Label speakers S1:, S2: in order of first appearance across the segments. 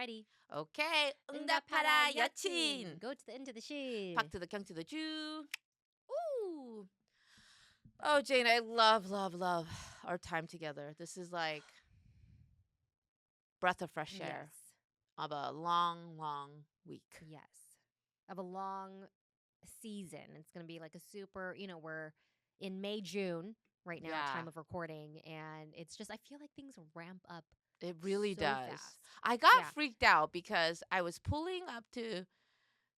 S1: ready.
S2: Okay. 응답하라 여친.
S1: Go to the end of the ship.
S2: 박 to the 경 to the Jew. Ooh. Oh, Jane, I love our time together. This is like breath of fresh air of a long week.
S1: Yes. Of a long season. It's going to be like a super, we're in May, June right now, time of recording. And it's just, I feel like things ramp up.
S2: It really
S1: so
S2: does.
S1: Fast.
S2: I got freaked out because I was pulling up to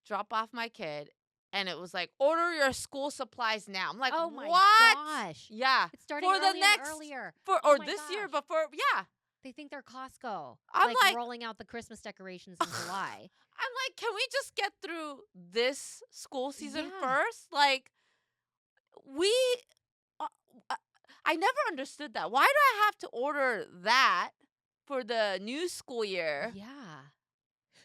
S2: drop off my kid. And it was like, order your school supplies now. I'm like,
S1: oh my
S2: what?
S1: Gosh.
S2: Yeah.
S1: It's starting earlier.
S2: Or this year, but
S1: They think they're Costco.
S2: I'm like
S1: rolling out the Christmas decorations in July.
S2: I'm like, can we just get through this school season first? Like, I never understood that. Why do I have to order that for the new school year?
S1: Yeah.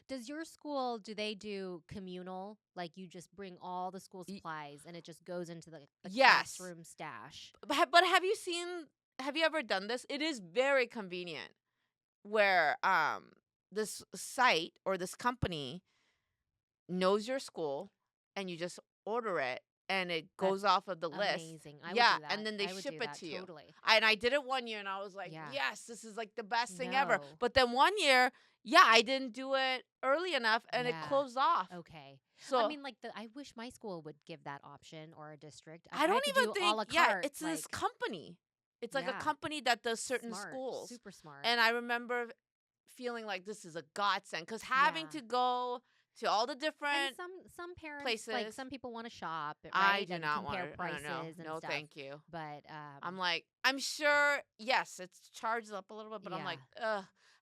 S1: Does your school, do they do communal? Like you just bring all the school supplies and it just goes into the classroom stash?
S2: But have you ever done this? It is very convenient where this site or this company knows your school and you just order it and it goes off of the list.
S1: Amazing. I would do that.
S2: And then they ship it to you.
S1: Totally.
S2: And I did it one year and I was like, yes, this is like the best thing ever. But then one year, I didn't do it early enough and it closed off.
S1: Okay.
S2: So
S1: I mean, like I wish my school would give that option or a district.
S2: I don't even think.
S1: A la carte,
S2: it's this company. It's like a company that does certain schools.
S1: Super smart.
S2: And I remember feeling like this is a godsend because having to go to all the different
S1: some parents
S2: places.
S1: Like some people want to shop. Right?
S2: I do not want
S1: to prices.
S2: No,
S1: stuff.
S2: thank you.
S1: But
S2: I'm like, I'm sure. Yes, it's charged up a little bit, but I'm like,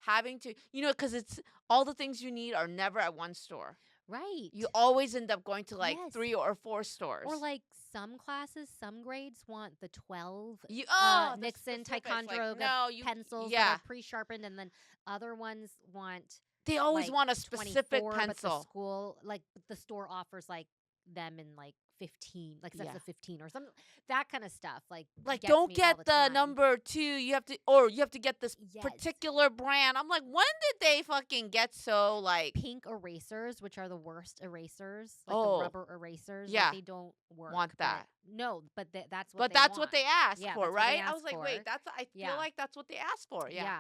S2: having to, because it's all the things you need are never at one store.
S1: Right.
S2: You always end up going to like 3 or 4 stores.
S1: Or like some classes, some grades want the 12 Nixon Ticonderoga pencils that are pre-sharpened, and then other ones want.
S2: They always want a specific pencil.
S1: But the store offers like them in like 15, like sets of 15 or something, that kind of stuff. Like
S2: don't get the number 2. You have to get this particular brand. I'm like, when did they fucking get so like
S1: pink erasers, which are the worst erasers, like the rubber erasers?
S2: Yeah,
S1: they don't work.
S2: Want that?
S1: But that's what.
S2: But that's what they asked for, right? I was like, wait, I feel like that's what they asked for. Yeah.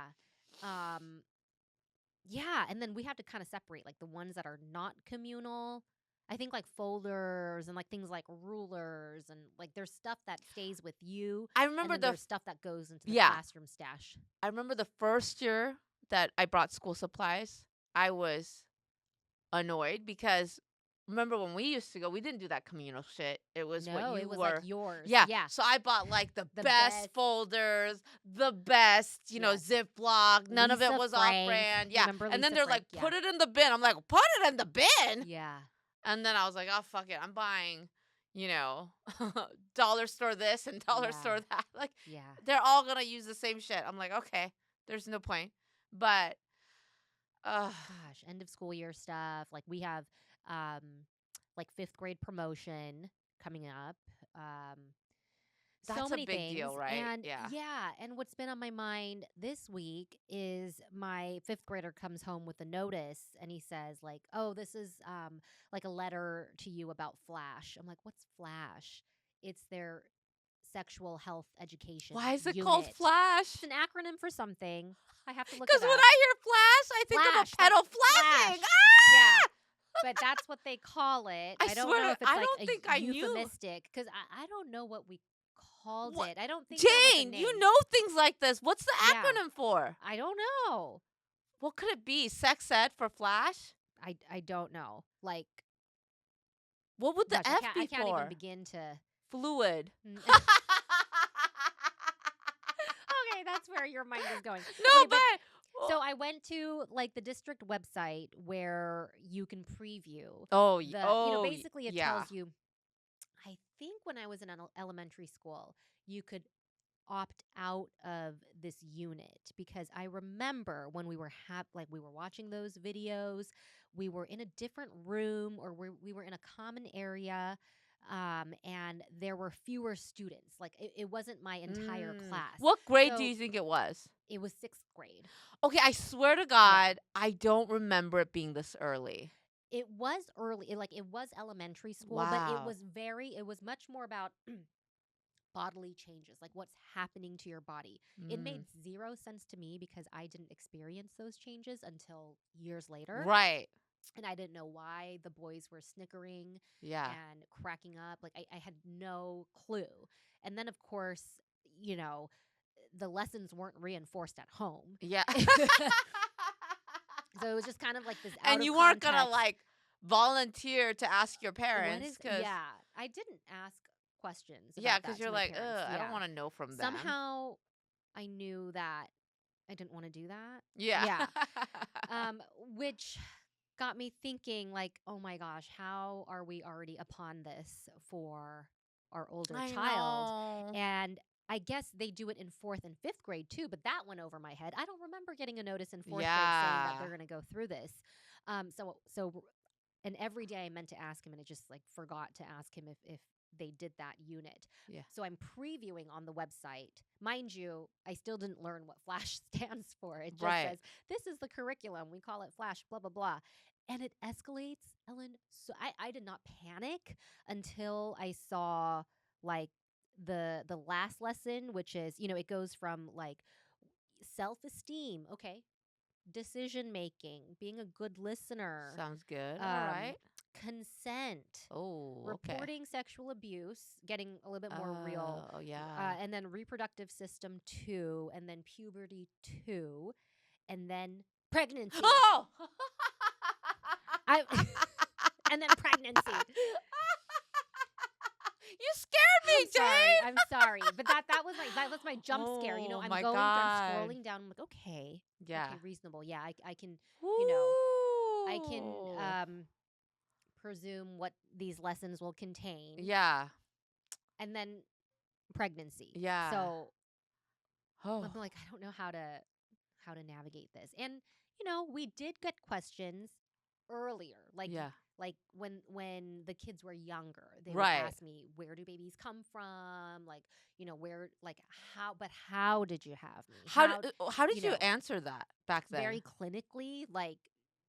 S1: Yeah, and then we have to kind of separate like the ones that are not communal. I think like folders and like things like rulers and like there's stuff that stays with you.
S2: I remember
S1: there's stuff that goes into the classroom stash.
S2: I remember the first year that I brought school supplies, I was annoyed because remember when we used to go, we didn't do that communal shit. It was
S1: like yours.
S2: Yeah. So I bought like the best folders, the best, Ziploc. None of it was off brand. Yeah. And then they're like, put it in the bin. I'm like, put it in the bin?
S1: Yeah.
S2: And then I was like, oh, fuck it. I'm buying, dollar store this and dollar store that. Like, they're all going to use the same shit. I'm like, okay, there's no point. But,
S1: gosh, end of school year stuff. Like we have, like 5th grade promotion coming up.
S2: That's
S1: so many
S2: a big
S1: things.
S2: deal, right?
S1: And and what's been on my mind this week is my 5th grader comes home with a notice and he says like, oh, this is like a letter to you about Flash. I'm like, what's Flash? It's their sexual health education.
S2: Why is it
S1: unit.
S2: called Flash?
S1: It's an acronym for something. I have to look it up.
S2: Because when I hear Flash, I think of a pedo flashing. Ah!
S1: Yeah. But that's what they call it. I don't know if it's like a euphemistic because I don't know what we called it. I don't think
S2: Jane, you know things like this. What's the acronym for?
S1: I don't know.
S2: What could it be? Sex ed for Flash?
S1: I don't know. Like,
S2: what would the F be for?
S1: I can't even begin to.
S2: Fluid.
S1: Okay, that's where your mind is going.
S2: No, but
S1: so I went to like the district website where you can preview. Basically it tells you. I think when I was in elementary school, you could opt out of this unit because I remember when we were we were watching those videos, we were in a different room or we were in a common area. And there were fewer students. Like it wasn't my entire class.
S2: What grade do you think it was?
S1: It was 6th grade.
S2: Okay, I swear to God, I don't remember it being this early.
S1: It was early. It was elementary school,
S2: Wow.
S1: but it was much more about bodily changes, like what's happening to your body. It made zero sense to me because I didn't experience those changes until years later.
S2: Right.
S1: And I didn't know why the boys were snickering and cracking up. Like I had no clue. And then, of course, the lessons weren't reinforced at home.
S2: Yeah.
S1: So it was just kind of like this
S2: and you weren't going to like volunteer to ask your parents.
S1: Yeah, I didn't ask questions.
S2: Yeah, because you're like, I don't want to know from them.
S1: Somehow I knew that I didn't want to do that.
S2: Yeah.
S1: Which got me thinking, like, oh my gosh, how are we already upon this for our older child?
S2: Know.
S1: And I guess they do it in 4th and 5th grade too, but that went over my head. I don't remember getting a notice in 4th grade saying that they're going to go through this. And every day I meant to ask him, and I just like forgot to ask him if they did that unit.
S2: Yeah.
S1: So I'm previewing on the website. Mind you, I still didn't learn what FLASH stands for. It just says, this is the curriculum. We call it FLASH, blah, blah, blah. And it escalates, Ellen. So I did not panic until I saw like the last lesson, which is, it goes from like self-esteem. Okay. Decision making, being a good listener.
S2: Sounds good. All right.
S1: Consent.
S2: Oh,
S1: reporting sexual abuse, getting a little bit more real.
S2: Oh, yeah.
S1: And then reproductive system 2, and then puberty 2, and then pregnancy.
S2: Oh!
S1: And then pregnancy.
S2: You scared me, Jane.
S1: I'm sorry, but that was my jump scare. I'm scrolling down. I'm like, okay, reasonable. Yeah, I can, I can presume what these lessons will contain.
S2: Yeah,
S1: and then pregnancy.
S2: Yeah.
S1: So I'm like, I don't know how to navigate this. And we did get questions earlier, like when the kids were younger, they would ask me, where do babies come from? Like, where, like, how did you have me?
S2: How did you answer that back then?
S1: Very clinically, like,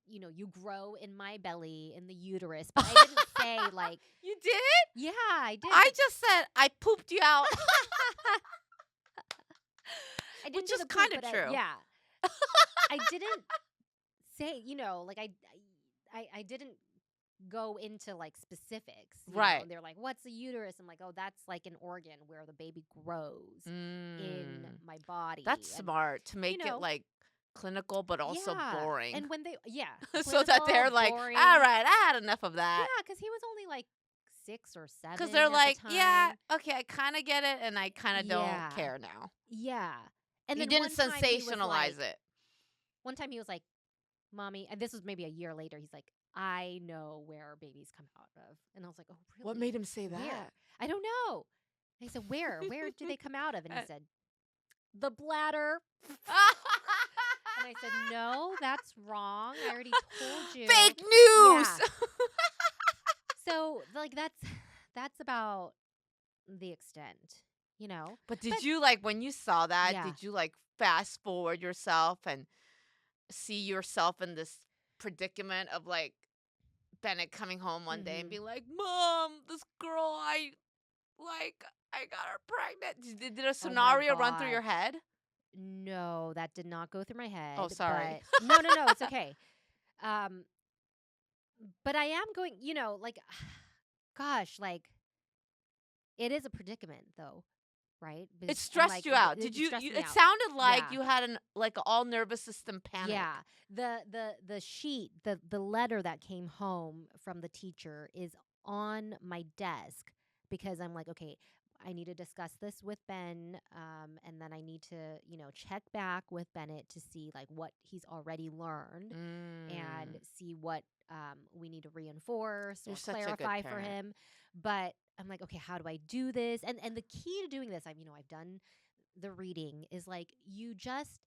S1: you grow in my belly, in the uterus. But I didn't say, like.
S2: You did?
S1: Yeah, I did.
S2: I just said, I pooped you out.
S1: I didn't
S2: Which is kind of true.
S1: I didn't say, like, I didn't go into like specifics. And they're like, what's a uterus? I'm like, oh, that's like an organ where the baby grows in my body.
S2: That's smart to make it like clinical, but also boring.
S1: And when they,
S2: so that they're like, boring. All right, I had enough of that.
S1: Yeah, because he was only like 6 or 7.
S2: Because they're like, okay, I kind of get it, and I kind of don't care now.
S1: Yeah. And
S2: you didn't sensationalize it.
S1: One time he was like, Mommy, and this was maybe a year later, he's like, I know where babies come out of. And I was like, oh, really?
S2: What made him say that?
S1: Where? I don't know. And he said, where? Where do they come out of? And he said, the bladder. And I said, no, that's wrong. I already told you.
S2: Fake news.
S1: Yeah. So, like, that's about the extent,
S2: But did you, like, when you saw that, did you, like, fast forward yourself and see yourself in this predicament of, like, Bennett coming home one day and being like, Mom, this girl, I got her pregnant. Did a scenario run through your head?
S1: No, that did not go through my head.
S2: Oh, sorry.
S1: No, it's okay. But I am going, like, gosh, like, it is a predicament, though, right?
S2: It stressed you out. Did you? It sounded like you had an all nervous system panic.
S1: Yeah. The sheet, the letter that came home from the teacher is on my desk because I'm like, okay, I need to discuss this with Ben, and then I need to, check back with Bennett to see like what he's already learned and see what we need to reinforce or clarify for him. But I'm like, okay, how do I do this? And the key to doing this, I've done the reading, is like you just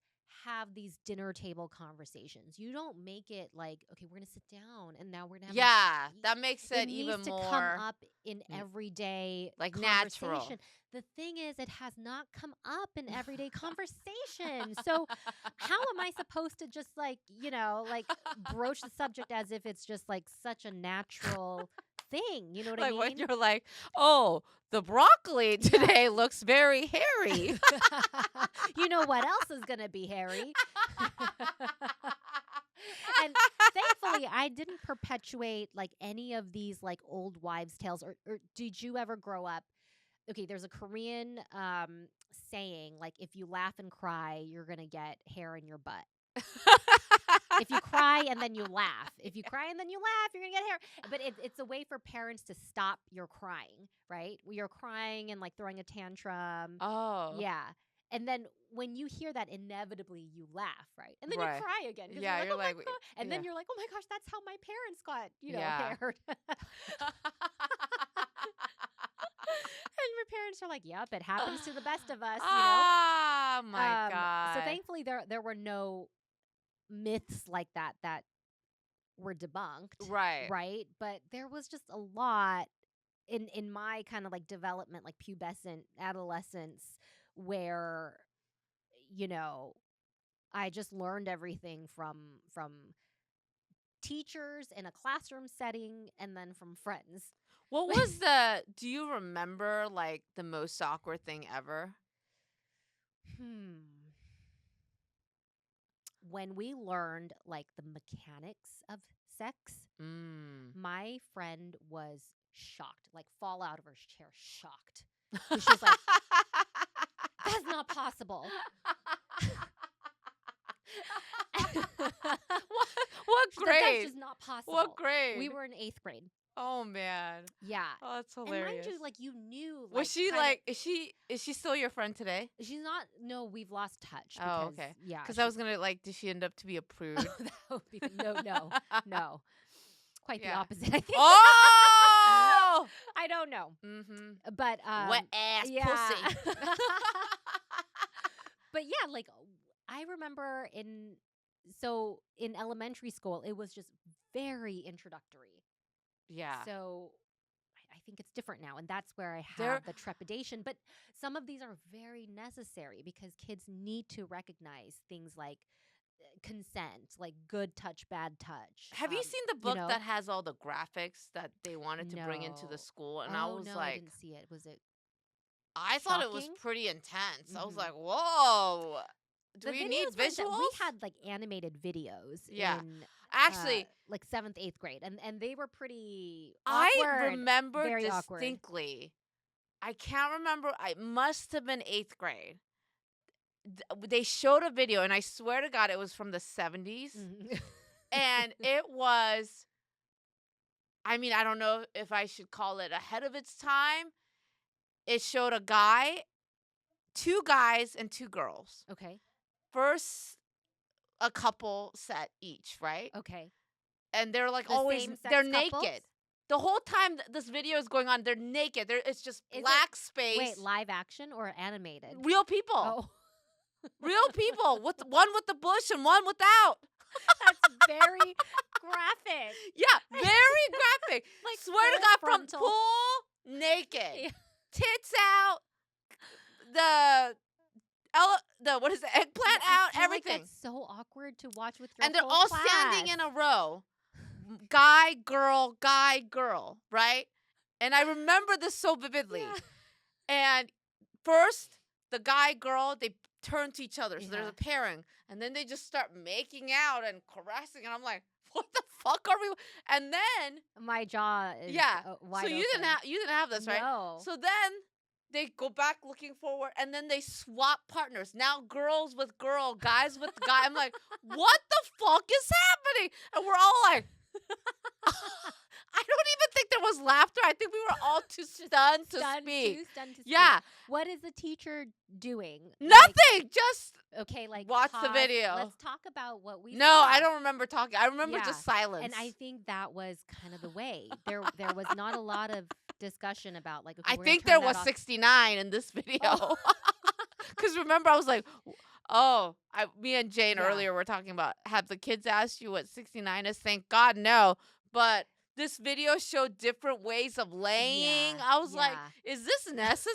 S1: have these dinner table conversations. You don't make it like, okay, we're going to sit down and now we're going to have
S2: Yeah, that makes it even
S1: needs to
S2: more
S1: come up in everyday
S2: like
S1: conversation.
S2: natural.
S1: The thing is, it has not come up in everyday conversation. So how am I supposed to just like, like broach the subject as if it's just like such a natural thing? You know what I mean?
S2: When you're like, oh, the broccoli today looks very hairy.
S1: You know what else is going to be hairy? And thankfully, I didn't perpetuate like any of these like old wives' tales. Or did you ever grow up? Okay, there's a Korean saying like, if you laugh and cry, you're going to get hair in your butt. If you cry and then you laugh. If you cry and then you laugh, you're going to get hair. But it's a way for parents to stop your crying, right? You're crying and like throwing a tantrum.
S2: Oh.
S1: Yeah. And then when you hear that, inevitably you laugh, right? And then you cry again.
S2: Yeah,
S1: you're like, oh my God. And then you're like, oh my gosh, that's how my parents got, haired. And my parents are like, yep, it happens to the best of us,
S2: Oh my God.
S1: So thankfully there were no myths like that were debunked. Right. But there was just a lot in my kind of like development, like pubescent adolescence, where, I just learned everything from teachers in a classroom setting and then from friends.
S2: What was do you remember like the most awkward thing ever?
S1: When we learned like the mechanics of sex, my friend was shocked, like fall out of her chair, shocked. She was like, that's not possible.
S2: What grade?
S1: That's just not possible.
S2: What grade?
S1: We were in 8th grade.
S2: Oh man.
S1: Yeah.
S2: Oh, that's hilarious.
S1: And mind you, like you knew. Like,
S2: was she like? Is she still your friend today?
S1: She's not. No, we've lost touch.
S2: Oh, okay.
S1: Yeah.
S2: Because I was gonna like, did she end up to be a prude?
S1: That would be, no. Quite the opposite, I think.
S2: Oh.
S1: I don't know.
S2: Mm-hmm.
S1: But
S2: wet ass pussy.
S1: But yeah, like I remember in elementary school, it was just very introductory.
S2: Yeah.
S1: So I think it's different now. And that's where I have the trepidation. But some of these are very necessary because kids need to recognize things like consent, like good touch, bad touch.
S2: Have you seen the book that has all the graphics that they wanted to bring into the school? And I was like,
S1: I didn't see it. Was it?
S2: I thought it was pretty intense. I was like, whoa. Do we need visuals?
S1: We had like animated videos.
S2: Yeah.
S1: In,
S2: actually,
S1: like 7th, 8th grade, and they were pretty awkward.
S2: I remember
S1: very
S2: distinctly. I can't remember. I must have been 8th grade. They showed a video, and I swear to God, it was from the 70s, and it was. I mean, I don't know if I should call it ahead of its time. It showed a guy, 2 guys, and 2 girls.
S1: Okay.
S2: First, a couple set each, right?
S1: Okay.
S2: And they're like always, they're naked. The whole time this video is going on, they're naked. It's just black space.
S1: Wait, live action or animated?
S2: Real people.
S1: Oh.
S2: Real people. One with the bush and one without.
S1: That's very graphic.
S2: Yeah, very graphic.
S1: Like
S2: swear to God, from pool, naked. Yeah. Tits out. What is the eggplant out? Everything.
S1: Like that's so awkward to watch with your
S2: and they're
S1: whole
S2: all
S1: class.
S2: standing in a row. Guy, girl, right? And I remember this so vividly. Yeah. And first, the guy, girl, they turn to each other. So there's a pairing. And then they just start making out and caressing. And I'm like, what the fuck are we? And then
S1: my jaw is wide
S2: so you didn't have this, right?
S1: No.
S2: So then they go back looking forward, and then they swap partners. Now girls with girl, guys with guy. I'm like, what the fuck is happening? And we're all like, I don't even think there was laughter. I think we were all too stunned to speak. Yeah.
S1: What is the teacher doing?
S2: Nothing. Like, just
S1: watch
S2: the video.
S1: Let's talk about what we.
S2: No,
S1: saw.
S2: I don't remember talking. I remember just silence.
S1: And I think that was kind of the way. There was not a lot of discussion about like. Okay,
S2: I think there was 69 in this video. Because remember, I was like, Me and Jane earlier were talking about, have the kids asked you what 69 is? Thank God, no. But this video showed different ways of laying. I was like, is this necessary?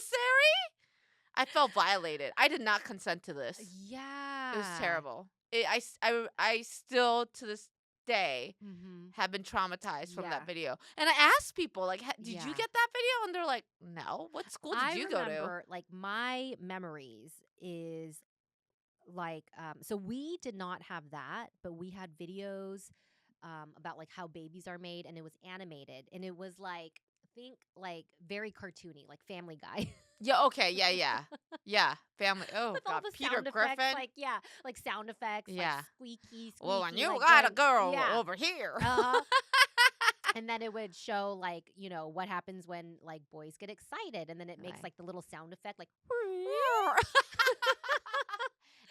S2: I felt violated. I did not consent to this.
S1: Yeah.
S2: It was terrible. I still, to this day, have been traumatized from that video. And I asked people, like, did you get that video? And they're like, no. What school did you go to?
S1: I remember, like, my memories is, like, so we did not have that, but we had videos about, like, how babies are made, and it was animated. And it was, like, think, like, very cartoony, like Family Guy.
S2: Yeah, okay, yeah. Family. Oh,
S1: with
S2: God,
S1: all the
S2: Peter
S1: sound
S2: Griffin.
S1: Effects, like sound effects, like squeaky.
S2: Well, and you
S1: like
S2: got a girl over here.
S1: And then it would show, like, what happens when, like, boys get excited, and then it makes like the little sound effect, like.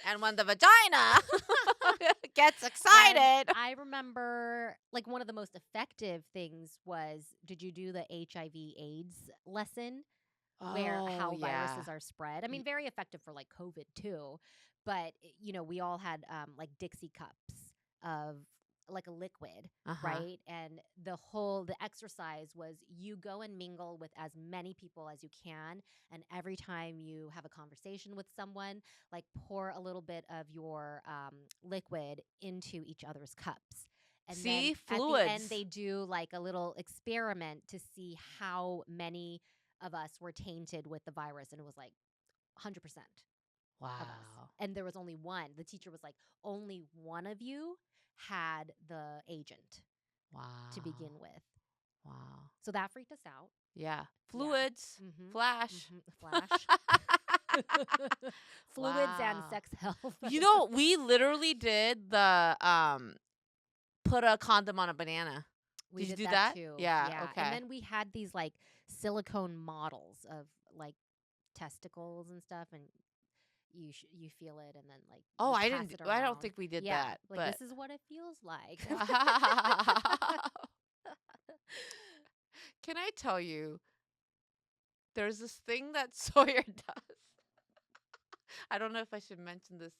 S2: And when the vagina gets excited.
S1: And I remember, like, one of the most effective things was, did you do the HIV/AIDS lesson? Where how viruses are spread. I mean, very effective for, like, COVID too. But, we all had like Dixie cups of, like, a liquid, right? And the exercise was, you go and mingle with as many people as you can. And every time you have a conversation with someone, like, pour a little bit of your liquid into each other's cups. And then
S2: fluids.
S1: At the end, they do, like, a little experiment to see how many of us were tainted with the virus, and it was like 100%
S2: wow.
S1: of us. And there was only one. The teacher was like, only one of you had the agent to begin with.
S2: Wow.
S1: So that freaked us out.
S2: Yeah. Fluids. Flash.
S1: Flash. Fluids and sex health.
S2: We literally did the put a condom on a banana.
S1: Did you
S2: do that
S1: too?
S2: Yeah. Okay.
S1: And then we had these, like, silicone models of, like, testicles and stuff, and you feel it, and then, like,
S2: I don't think we did that.
S1: Like,
S2: but
S1: this is what it feels like.
S2: Can I tell you, there's this thing that Sawyer does. I don't know if I should mention this.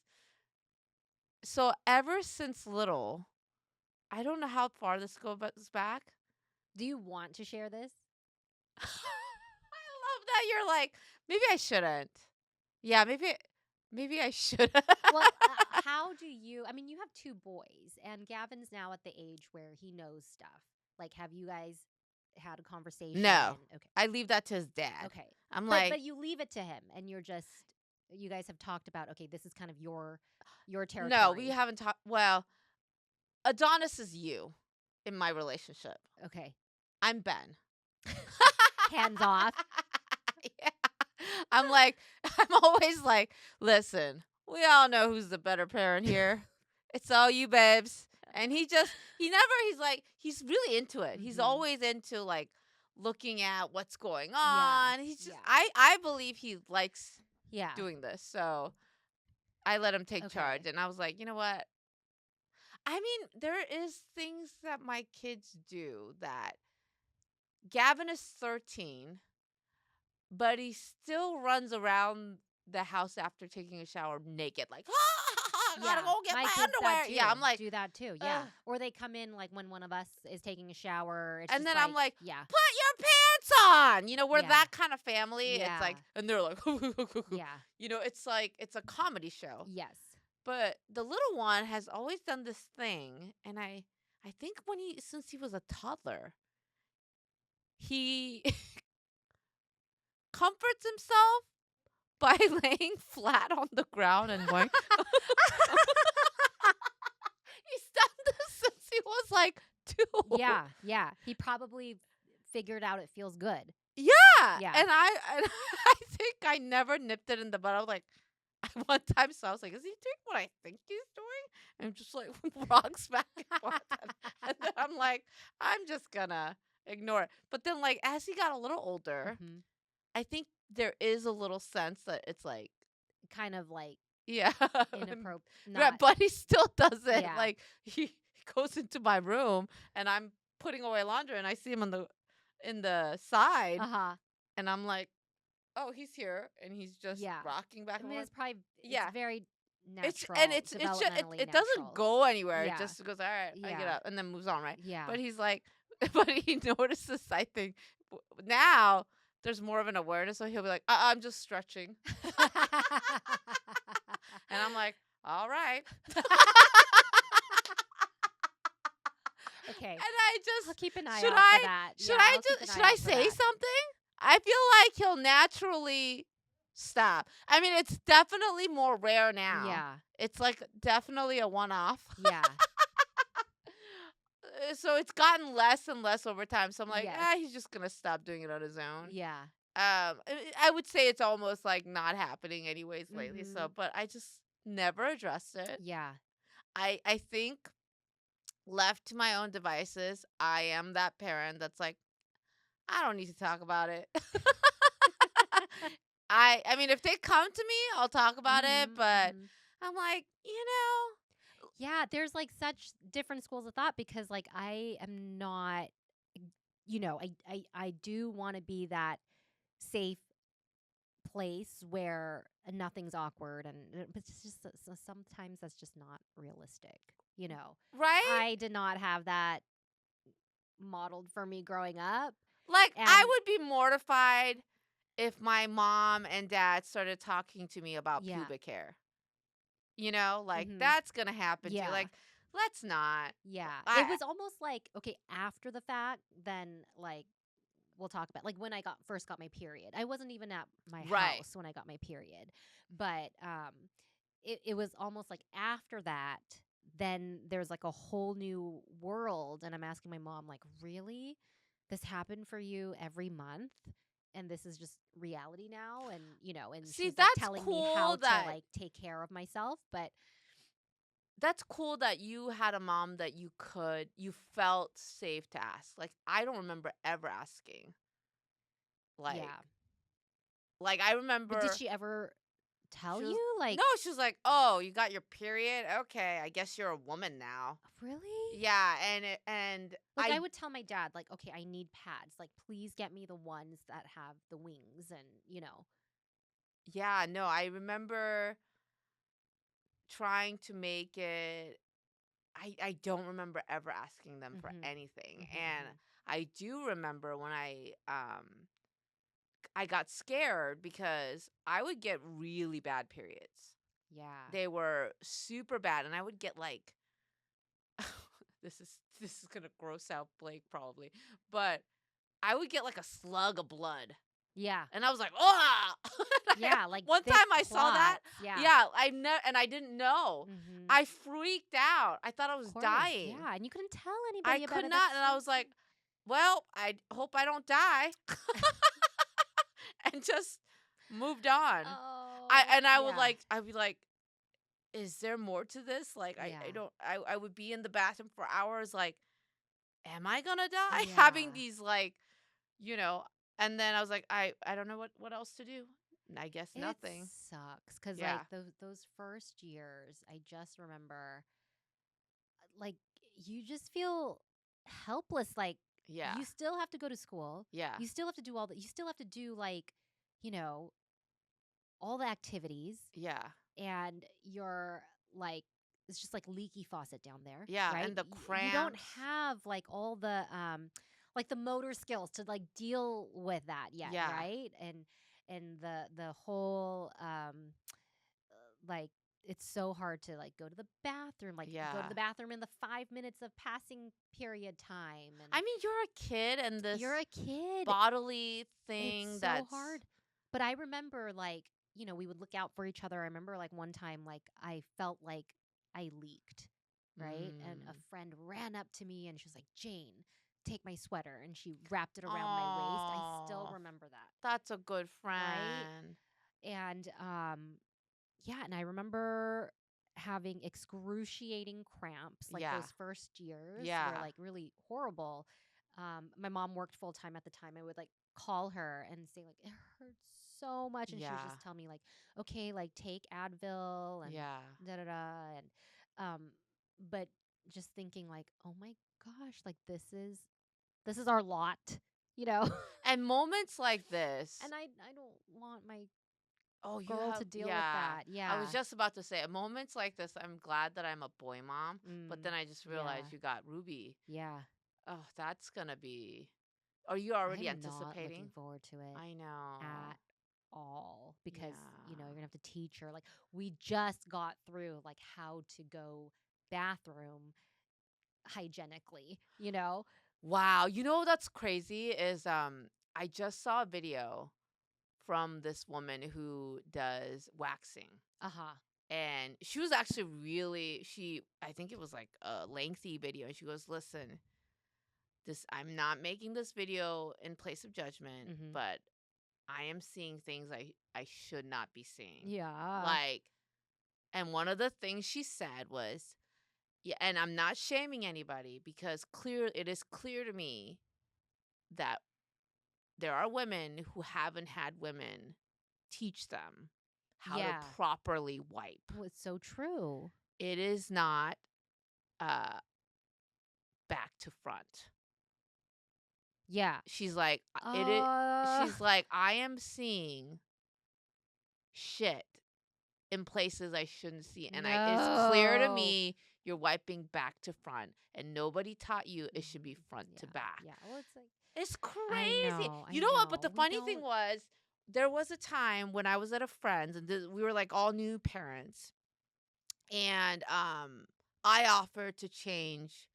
S2: So ever since little, I don't know how far this goes back.
S1: Do you want to share this?
S2: I love that you're like, maybe I shouldn't. Yeah, maybe I should.
S1: Well, how do you? I mean, you have 2 boys, and Gavin's now at the age where he knows stuff. Like, have you guys had a conversation?
S2: No.
S1: Okay.
S2: I leave that to his dad.
S1: Okay.
S2: But
S1: you leave it to him, and you guys have talked about, okay, this is kind of your territory.
S2: No, we haven't talked. Well, Adonis is you in my relationship.
S1: Okay.
S2: I'm Ben.
S1: Hands off.
S2: Yeah. I'm always like, listen, we all know who's the better parent here. It's all you, babes. And he's really into it. He's always into, like, looking at what's going on. He's just, I believe he likes doing this. So I let him take charge. And I was like, you know what? I mean, there is things that my kids do that Gavin is 13, but he still runs around the house after taking a shower naked, like, gotta go get my underwear.
S1: Too.
S2: Yeah, I'm like,
S1: do that too. Yeah, or they come in, like, when one of us is taking a shower,
S2: and then I'm like,
S1: yeah,
S2: put your pants on. We're that kind of family.
S1: Yeah.
S2: It's like, and they're like,
S1: yeah,
S2: it's like, it's a comedy show.
S1: Yes.
S2: But the little one has always done this thing, and I think since he was a toddler, he comforts himself by laying flat on the ground and going. He's done this since he was like 2.
S1: Yeah. He probably figured out it feels good.
S2: Yeah. And I think I never nipped it in the butt. I was like, one time, so I was like, is he doing what I think he's doing? And just, like, rocks back and forth. And then I'm like, I'm just gonna ignore it. But then, like, as he got a little older, I think there is a little sense that it's like,
S1: kind of like,
S2: yeah,
S1: inappropriate.
S2: Right, but he still does it.
S1: Yeah.
S2: Like, he goes into my room and I'm putting away laundry and I see him in the side, and I'm like, oh, he's here, and he's just rocking back and forth.
S1: It's probably it's very
S2: It's just
S1: developmentally
S2: it doesn't
S1: natural.
S2: go anywhere. It
S1: Yeah.
S2: just goes, all right, I get
S1: Yeah.
S2: up, and then moves on, right?
S1: Yeah.
S2: But he's like, but he noticed the side thing. Now there's more of an awareness, so he'll be like, I'm just stretching, and I'm like, all right.
S1: Okay.
S2: And I
S1: I'll
S2: just
S1: keep an eye
S2: should
S1: out for
S2: I
S1: that.
S2: should
S1: Yeah,
S2: I
S1: I'll keep an
S2: just
S1: eye
S2: should I
S1: out for
S2: say
S1: that.
S2: something? I feel like he'll naturally stop. I mean, it's definitely more rare now.
S1: Yeah.
S2: It's like definitely a one-off.
S1: Yeah.
S2: So it's gotten less and less over time. So I'm like,
S1: Yes.
S2: he's just gonna stop doing it on his own.
S1: Yeah.
S2: I would say it's almost like not happening anyways lately. So,
S1: Mhm.
S2: but I just never addressed it.
S1: Yeah.
S2: I think left to my own devices, I am that parent that's like, I don't need to talk about it. I mean, if they come to me, I'll talk about it,
S1: Mhm.
S2: but
S1: Mhm.
S2: I'm like,
S1: Yeah, there's like such different schools of thought because like I am not I do want to be that safe place where nothing's awkward and but it's just sometimes that's just not realistic.
S2: right?
S1: I did not have that modeled for me growing up.
S2: Like, I
S1: And
S2: would be mortified if my mom and dad started talking to me about
S1: yeah.
S2: pubic hair. Like
S1: Mhm.
S2: that's gonna happen to you.
S1: Yeah.
S2: Like, let's not.
S1: Yeah. It
S2: I
S1: was almost like okay, after the fact, then like we'll talk about like when I first got my period. I wasn't even at my
S2: right.
S1: house when I got my period. But it was almost like after that, then there's like a whole new world and I'm asking my mom like, "Really? This happened for you every month?" And this is just reality now and
S2: See,
S1: she's like
S2: that's
S1: telling me how
S2: cool
S1: to
S2: that
S1: like take care of myself, but
S2: you had a mom that you felt safe to ask. Like, I don't remember ever asking. Like,
S1: yeah.
S2: I
S1: But did
S2: remember
S1: she ever tell
S2: she was
S1: you like
S2: no, she was like, "Oh, you got your period? Okay, I guess you're a woman now."
S1: really?
S2: Yeah, and
S1: Like I would tell my dad, like, okay, I need pads. Like, please get me the ones that have the wings and.
S2: yeah, no, I remember trying to make it. I don't remember ever asking them for
S1: Mhm.
S2: anything,
S1: Mhm.
S2: and
S1: Mhm.
S2: I do remember when I got scared because I would get really bad periods.
S1: Yeah.
S2: They were super bad, and I would get like this is gonna gross out Blake probably, but I would get like a slug of blood.
S1: Yeah.
S2: And I was like, "Oh!"
S1: Yeah, like
S2: One
S1: thick
S2: time I saw that.
S1: clots. Yeah.
S2: Yeah, and I didn't know.
S1: Mhm.
S2: I freaked out. I thought I
S1: Of
S2: was
S1: course.
S2: dying.
S1: Yeah, and you couldn't tell
S2: I
S1: anybody about
S2: could
S1: it.
S2: not,
S1: That's
S2: and I
S1: so
S2: was like,
S1: scary.
S2: "Well, I hope I don't die," and just moved on.
S1: Oh,
S2: I would
S1: yeah.
S2: like, I'd be like, "Is there more to this?" Like, I
S1: Yeah.
S2: don't. I would be in the bathroom for hours. Like, am I gonna die? Having
S1: Yeah.
S2: these like, you know. And then I was like, I don't know what else to do. And I guess
S1: It
S2: nothing.
S1: sucks cuz
S2: Yeah.
S1: like those first years, I just remember like you just feel helpless like
S2: Yeah.
S1: you still have to go to school.
S2: Yeah.
S1: You still have to do all that. You still have to do like, you know, all the activities
S2: Yeah.
S1: and you're like it's just like leaky faucet down there,
S2: Yeah.
S1: right?
S2: And the
S1: You don't
S2: cramps.
S1: have like all the like the motor skills to like deal with that yet,
S2: Yeah.
S1: right? And the whole like it's so hard to like go to the bathroom, like go to
S2: Yeah.
S1: the bathroom in the 5 minutes of passing period time and
S2: I mean, you're a kid and
S1: you're
S2: this
S1: a kid.
S2: bodily
S1: It's
S2: thing
S1: so
S2: that's
S1: hard. But I remember like, we would look out for each other. I remember like one time like I felt like I leaked, right? And a
S2: mm.
S1: friend ran up to me and she was like, "Jane, take my sweater." And she wrapped it around my waist. I still
S2: Oh,
S1: remember that,
S2: that's a good
S1: right?
S2: friend.
S1: And yeah, and I remember having excruciating cramps like
S2: Yeah.
S1: those first years were
S2: Yeah.
S1: like really horrible. My mom worked full time at the time. I would like call her and say like it hurts so much, and she would
S2: Yeah.
S1: just tell me like, okay, like take Advil and
S2: Yeah.
S1: da da da, and um, but just thinking like, oh my gosh, like this is our lot, you know.
S2: And moments like this.
S1: And I don't want my
S2: Oh, you
S1: girl
S2: have,
S1: to deal with
S2: yeah.
S1: that.
S2: I
S1: Yeah.
S2: was just about to say, at moments like this, I'm glad that I'm a boy mom, but then I just
S1: Yeah.
S2: realized you got Ruby.
S1: Yeah.
S2: Oh, that's gonna be. Are you
S1: I
S2: already
S1: am not looking
S2: anticipating?
S1: forward to it
S2: I know.
S1: at all because, you're
S2: Yeah.
S1: going to have to teach her. Like, we just got through, like, how to go bathroom hygienically.
S2: Wow. You know that's crazy is I just saw a video from this woman who does waxing.
S1: Uh-huh.
S2: And she was actually really I think it was like a lengthy video, and she goes, "Listen, this I'm not making this video in place of judgment,
S1: Mm-hmm.
S2: but I am seeing things I should not be seeing."
S1: Yeah.
S2: Like, and one of the things she said was, yeah, and I'm not shaming anybody because it is clear to me that there are women who haven't had women teach them how to
S1: Yeah.
S2: properly wipe.
S1: Oh, it's so true.
S2: It is not uh back to front.
S1: Yeah.
S2: She's like, she's like, I am seeing shit in places I shouldn't see. And it's clear to
S1: No.
S2: me you're wiping back to front, and nobody taught you it should be front to
S1: Yeah.
S2: back.
S1: Yeah. Well, it's like,
S2: It's
S1: I
S2: crazy.
S1: know.
S2: You
S1: I
S2: know what? But
S1: know.
S2: the
S1: We
S2: funny thing
S1: don't.
S2: was, there was a time when I was at a friend's, and we were like all new parents, and I offered to change.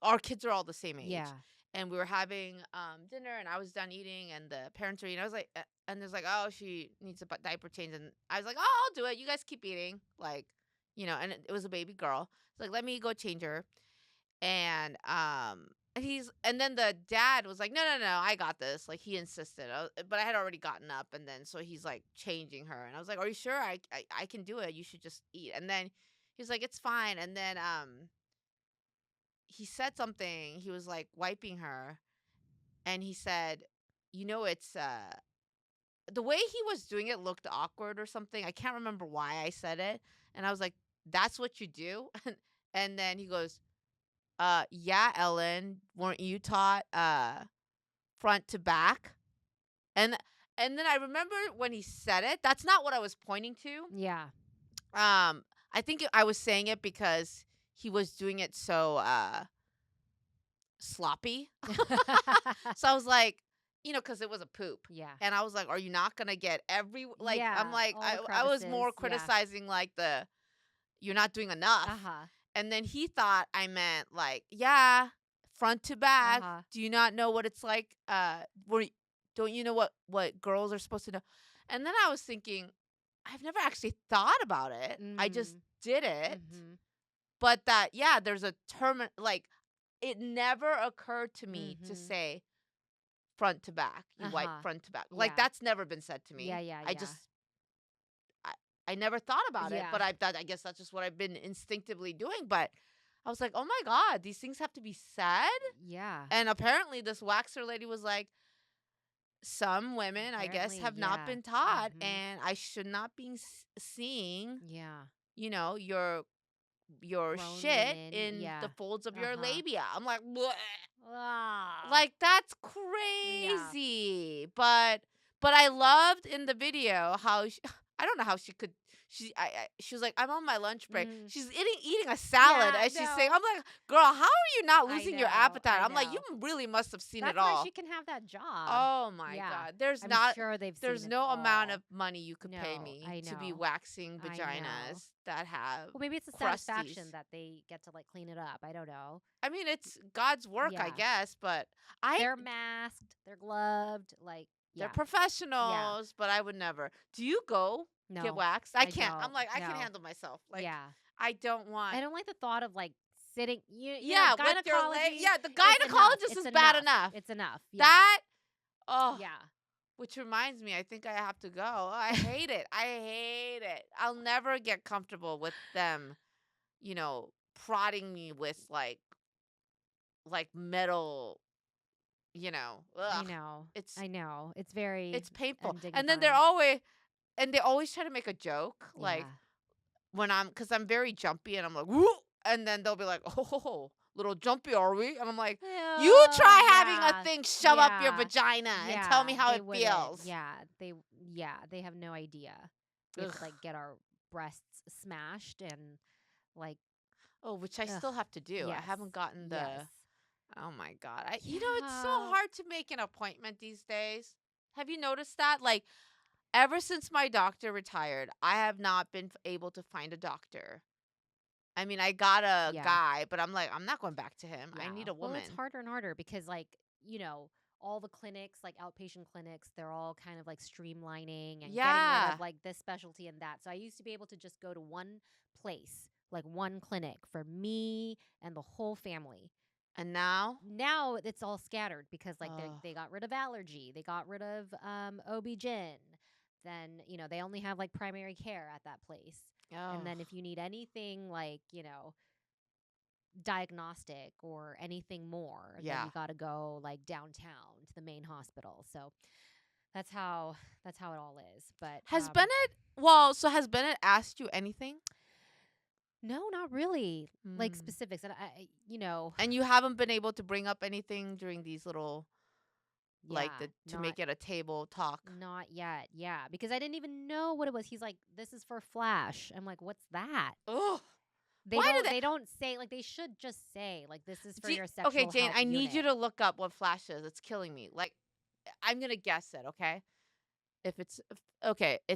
S2: Our kids are all the same age.
S1: Yeah.
S2: And we were having dinner, and I was done eating, and the parents were eating. I was like, and there's like, oh, she needs a diaper change, and I was like, oh, I'll do it. You guys keep eating, like, and it was a baby girl. It's like, let me go change her, and and then the dad was like, no, no, no, I got this. Like, he insisted, but I had already gotten up, and then so he's like changing her, and I was like, are you sure? I can do it. You should just eat. And then he's like, it's fine. And then he said something. He was like wiping her, and he said, it's the way he was doing it looked awkward or something. I can't remember why I said it. And I was like, that's what you do? And then he goes, yeah, Ellen, weren't you taught front to back? And then I remember when he said it, that's not what I was pointing to.
S1: Yeah.
S2: I think I was saying it because he was doing it so sloppy. So I was like, because it was a poop.
S1: Yeah.
S2: And I was like, are you not going to get
S1: Yeah,
S2: I'm like,
S1: all the
S2: I was more
S1: crevices, yeah.
S2: criticizing like you're not doing enough.
S1: Uh-huh.
S2: And then he thought I meant like, yeah, front to back.
S1: Uh-huh.
S2: Do you not know what it's like? Don't you know what girls are supposed to know? And then I was thinking, I've never actually thought about it. I just did it.
S1: Mm-hmm.
S2: But that, yeah, there's a term, like, it never occurred to me to
S1: Mm-hmm.
S2: say front to back. You wipe
S1: Uh-huh.
S2: front to back. Like,
S1: Yeah.
S2: that's never been said to me.
S1: Yeah, yeah,
S2: I
S1: yeah.
S2: just, I never thought about it,
S1: Yeah.
S2: but I guess that's just what I've been instinctively doing. But I was like, oh my God, these things have to be said.
S1: Yeah.
S2: And apparently this waxer lady was like, some women, I guess,
S1: Apparently,
S2: have not
S1: yeah.
S2: been taught,
S1: Mhm.
S2: and I should not be seeing,
S1: Yeah.
S2: your
S1: Grown
S2: shit
S1: women,
S2: in
S1: yeah.
S2: the folds of your
S1: Uh-huh.
S2: labia. I'm like, bleh.
S1: Ah.
S2: Like, that's crazy. But I loved in the video how I don't know how she could. She was like, I'm on my lunch break.
S1: Mm.
S2: She's eating a salad
S1: Yeah,
S2: as she's saying.
S1: no.
S2: I'm like, girl, how are you not
S1: I
S2: losing your
S1: know,
S2: appetite?
S1: I
S2: I'm like,
S1: know.
S2: you really must have seen
S1: That's
S2: it all.
S1: why she can have that job.
S2: Oh my
S1: Yeah.
S2: God. There's
S1: I'm sure they've
S2: there's
S1: seen it
S2: no amount
S1: all.
S2: of money you could pay
S1: No,
S2: me
S1: I
S2: to be
S1: know.
S2: waxing
S1: I know.
S2: vaginas that have.
S1: Well, maybe it's the
S2: crusties.
S1: satisfaction that they get to like clean it up. I don't know.
S2: I mean, it's God's work, I
S1: Yeah.
S2: guess, but
S1: They're masked. They're gloved. Like,
S2: they're
S1: yeah.
S2: professionals, but I would never. Do you go
S1: No.
S2: get waxed? I
S1: I
S2: can't. I'm
S1: don't.
S2: like, I can
S1: No.
S2: handle myself. Like,
S1: Yeah.
S2: I don't want.
S1: I don't like the thought of like sitting.
S2: Yeah, with your leg.
S1: gynecology.
S2: Yeah, the
S1: It's enough.
S2: gynecologist
S1: It's
S2: is bad enough.
S1: It's enough. Yeah.
S2: That, oh,
S1: Yeah.
S2: which reminds me, I think I have to go. I hate it. I hate it. I'll never get comfortable with them, prodding me with like metal,
S1: I
S2: ugh.
S1: know.
S2: It's
S1: I know. It's very.
S2: it's painful. And then
S1: undignified.
S2: they always try to make a joke, like
S1: Yeah.
S2: because I'm very jumpy, and I'm like, woo, and then they'll be like, oh, little jumpy, are we? And I'm like, you try having a thing shove up your
S1: Yeah.
S2: vagina and tell me how
S1: they
S2: it
S1: wouldn't.
S2: feels.
S1: Yeah. They have no idea. We have to like get our breasts smashed and like.
S2: Oh, which I still have to do.
S1: Yes.
S2: I haven't gotten the.
S1: Yes.
S2: Oh my God.
S1: Yeah.
S2: It's so hard to make an appointment these days. Have you noticed that? Like, ever since my doctor retired, I have not been able to find a doctor. I mean, I got a guy, but I'm like, I'm not going back to him. I need a woman.
S1: Well, it's harder and harder because, like, all the clinics, like outpatient clinics, they're all kind of like streamlining and getting rid of like this specialty and that. So I used to be able to just go to one place, like one clinic for me and the whole family.
S2: And now
S1: it's all scattered because like they got rid of allergy, they got rid of OB-GYN. Then they only have like primary care at that place. And then if you need anything like diagnostic or anything more, then you got to go like downtown to the main hospital. So that's how it all is. But
S2: has Bennett asked you anything?
S1: No, not really. Like specifics. And
S2: And you haven't been able to bring up anything during these little to make it a table talk?
S1: Not yet. Yeah, because I didn't even know what it was. He's like, "This is for Flash." I'm like, "What's that?"
S2: Oh.
S1: They don't say, like, they should just say, like, this is for your sexual
S2: Okay, Jane,
S1: health
S2: I need
S1: unit.
S2: you to look up what Flash is. It's killing me. Like, I'm going to guess it, okay? It's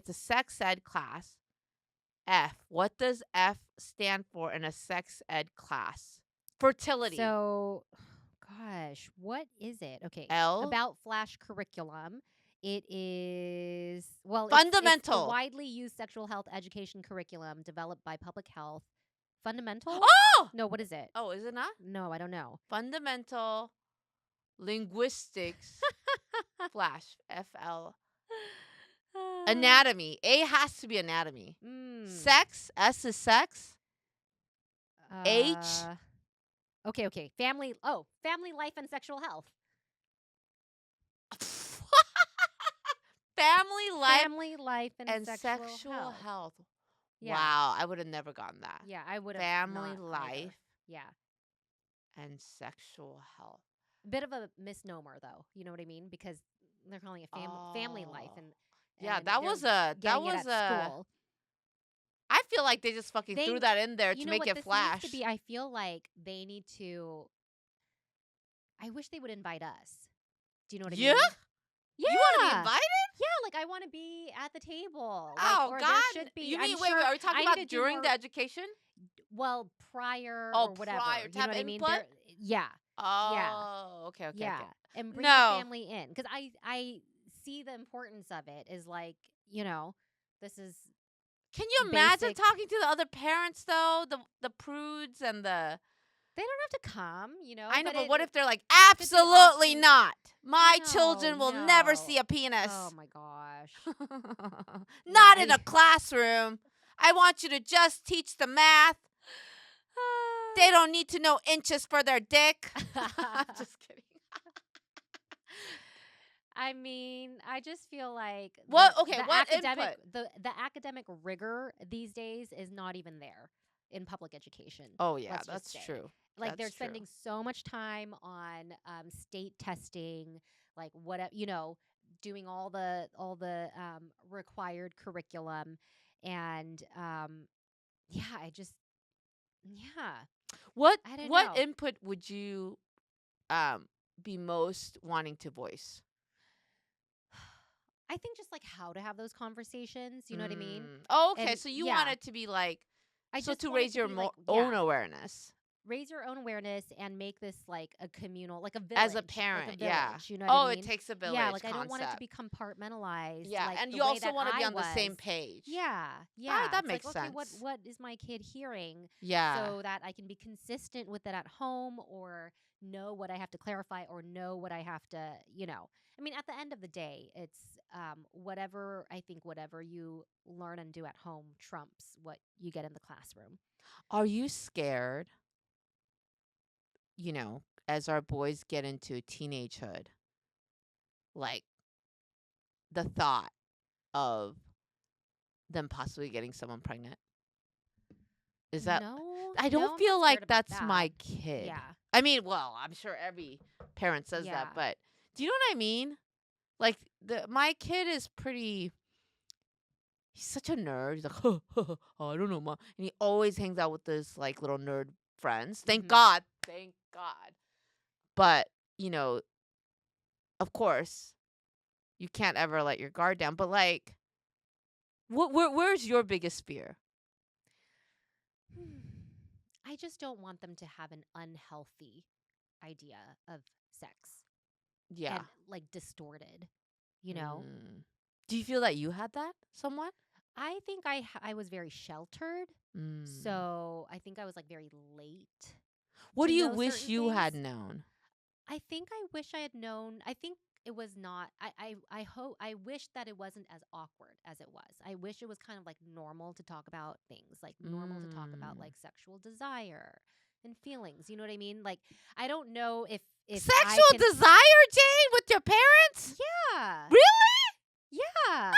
S2: a sex ed class. F. What does F stand for in a sex ed class? Fertility.
S1: So, gosh, what is it? Okay.
S2: L.
S1: About Flash curriculum. It is,
S2: fundamental.
S1: It's a widely used sexual health education curriculum developed by public health. Fundamental?
S2: Oh!
S1: No, what is it?
S2: Oh, is it not?
S1: No, I don't know.
S2: Fundamental linguistics. Flash. FL. Anatomy. A has to be anatomy. Sex. S is sex. H.
S1: Okay. Family life and sexual health.
S2: Family life
S1: and
S2: sexual health.
S1: Yeah.
S2: Wow, I would have never gotten that.
S1: Yeah, I would have.
S2: Family life.
S1: Either. Yeah.
S2: And sexual health.
S1: Bit of a misnomer, though. You know what I mean? Because they're calling it family life, and
S2: that was
S1: school.
S2: I feel like they just fucking threw that in there to make it Flash.
S1: Needs to be, I feel like they need to. I wish they would invite us. Do you know what I mean? Yeah.
S2: You want to be invited?
S1: Yeah, like I want to be at the table.
S2: Oh,
S1: like, or
S2: God.
S1: There should be.
S2: You mean, wait, are we talking about during the education?
S1: Well, prior or whatever.
S2: Prior.
S1: You know what I mean? Yeah.
S2: Oh,
S1: yeah.
S2: Okay.
S1: Yeah. And bring the family in. Because I see the importance of it is like, this is.
S2: Can you imagine talking to the other parents, though? The prudes and the.
S1: They don't have to come,
S2: I know, but what if they're like, absolutely not. My children will never see a penis.
S1: Oh, my gosh.
S2: Not in a classroom. I want you to just teach the math. They don't need to know inches for their dick. Just kidding.
S1: I mean, I just feel like
S2: what
S1: academic input? The academic rigor these days is not even there in public education.
S2: Oh yeah, that's true.
S1: Like they're spending so much time on state testing, like doing all the required curriculum, and
S2: What input would you be most wanting to voice?
S1: I think just like how to have those conversations. You know what I mean?
S2: Oh, okay. So you want it to be like, to raise your own awareness.
S1: Raise your own awareness and make this like a communal, like a village.
S2: As a parent,
S1: like a village, you know what I mean?
S2: It takes a village.
S1: Yeah, like I don't want it to be compartmentalized.
S2: Yeah,
S1: like
S2: and you also want to be on the same page.
S1: Yeah.
S2: That makes sense.
S1: Okay, what is my kid hearing?
S2: Yeah.
S1: So that I can be consistent with it at home, or know what I have to clarify, or know what I have to, I mean, at the end of the day, it's whatever you learn and do at home trumps what you get in the classroom.
S2: Are you scared, as our boys get into teenagehood, like the thought of them possibly getting someone pregnant? Is that?
S1: No,
S2: I don't feel like that's my kid.
S1: Yeah.
S2: I mean, well, I'm sure every parent says that, but do you know what I mean? Like my kid is pretty he's such a nerd. He's like, huh, huh, huh, I don't know, mom. And he always hangs out with his like little nerd friends. Thank God. Thank God. But, you know, of course, you can't ever let your guard down. But like, where's your biggest fear?
S1: I just don't want them to have an unhealthy idea of sex.
S2: Yeah.
S1: And like distorted, you know?
S2: Do you feel that you had that somewhat?
S1: I think I was very sheltered. So I think I was like very late.
S2: What do you wish you had known?
S1: I think I wish I had known. I think it was not. I hope. I wish that it wasn't as awkward as it was. I wish it was kind of like normal to talk about things, like normal to talk about like sexual desire and feelings. You know what I mean? Like I don't know if
S2: sexual desire, Jane, with your parents?
S1: Yeah.
S2: Really?
S1: Yeah.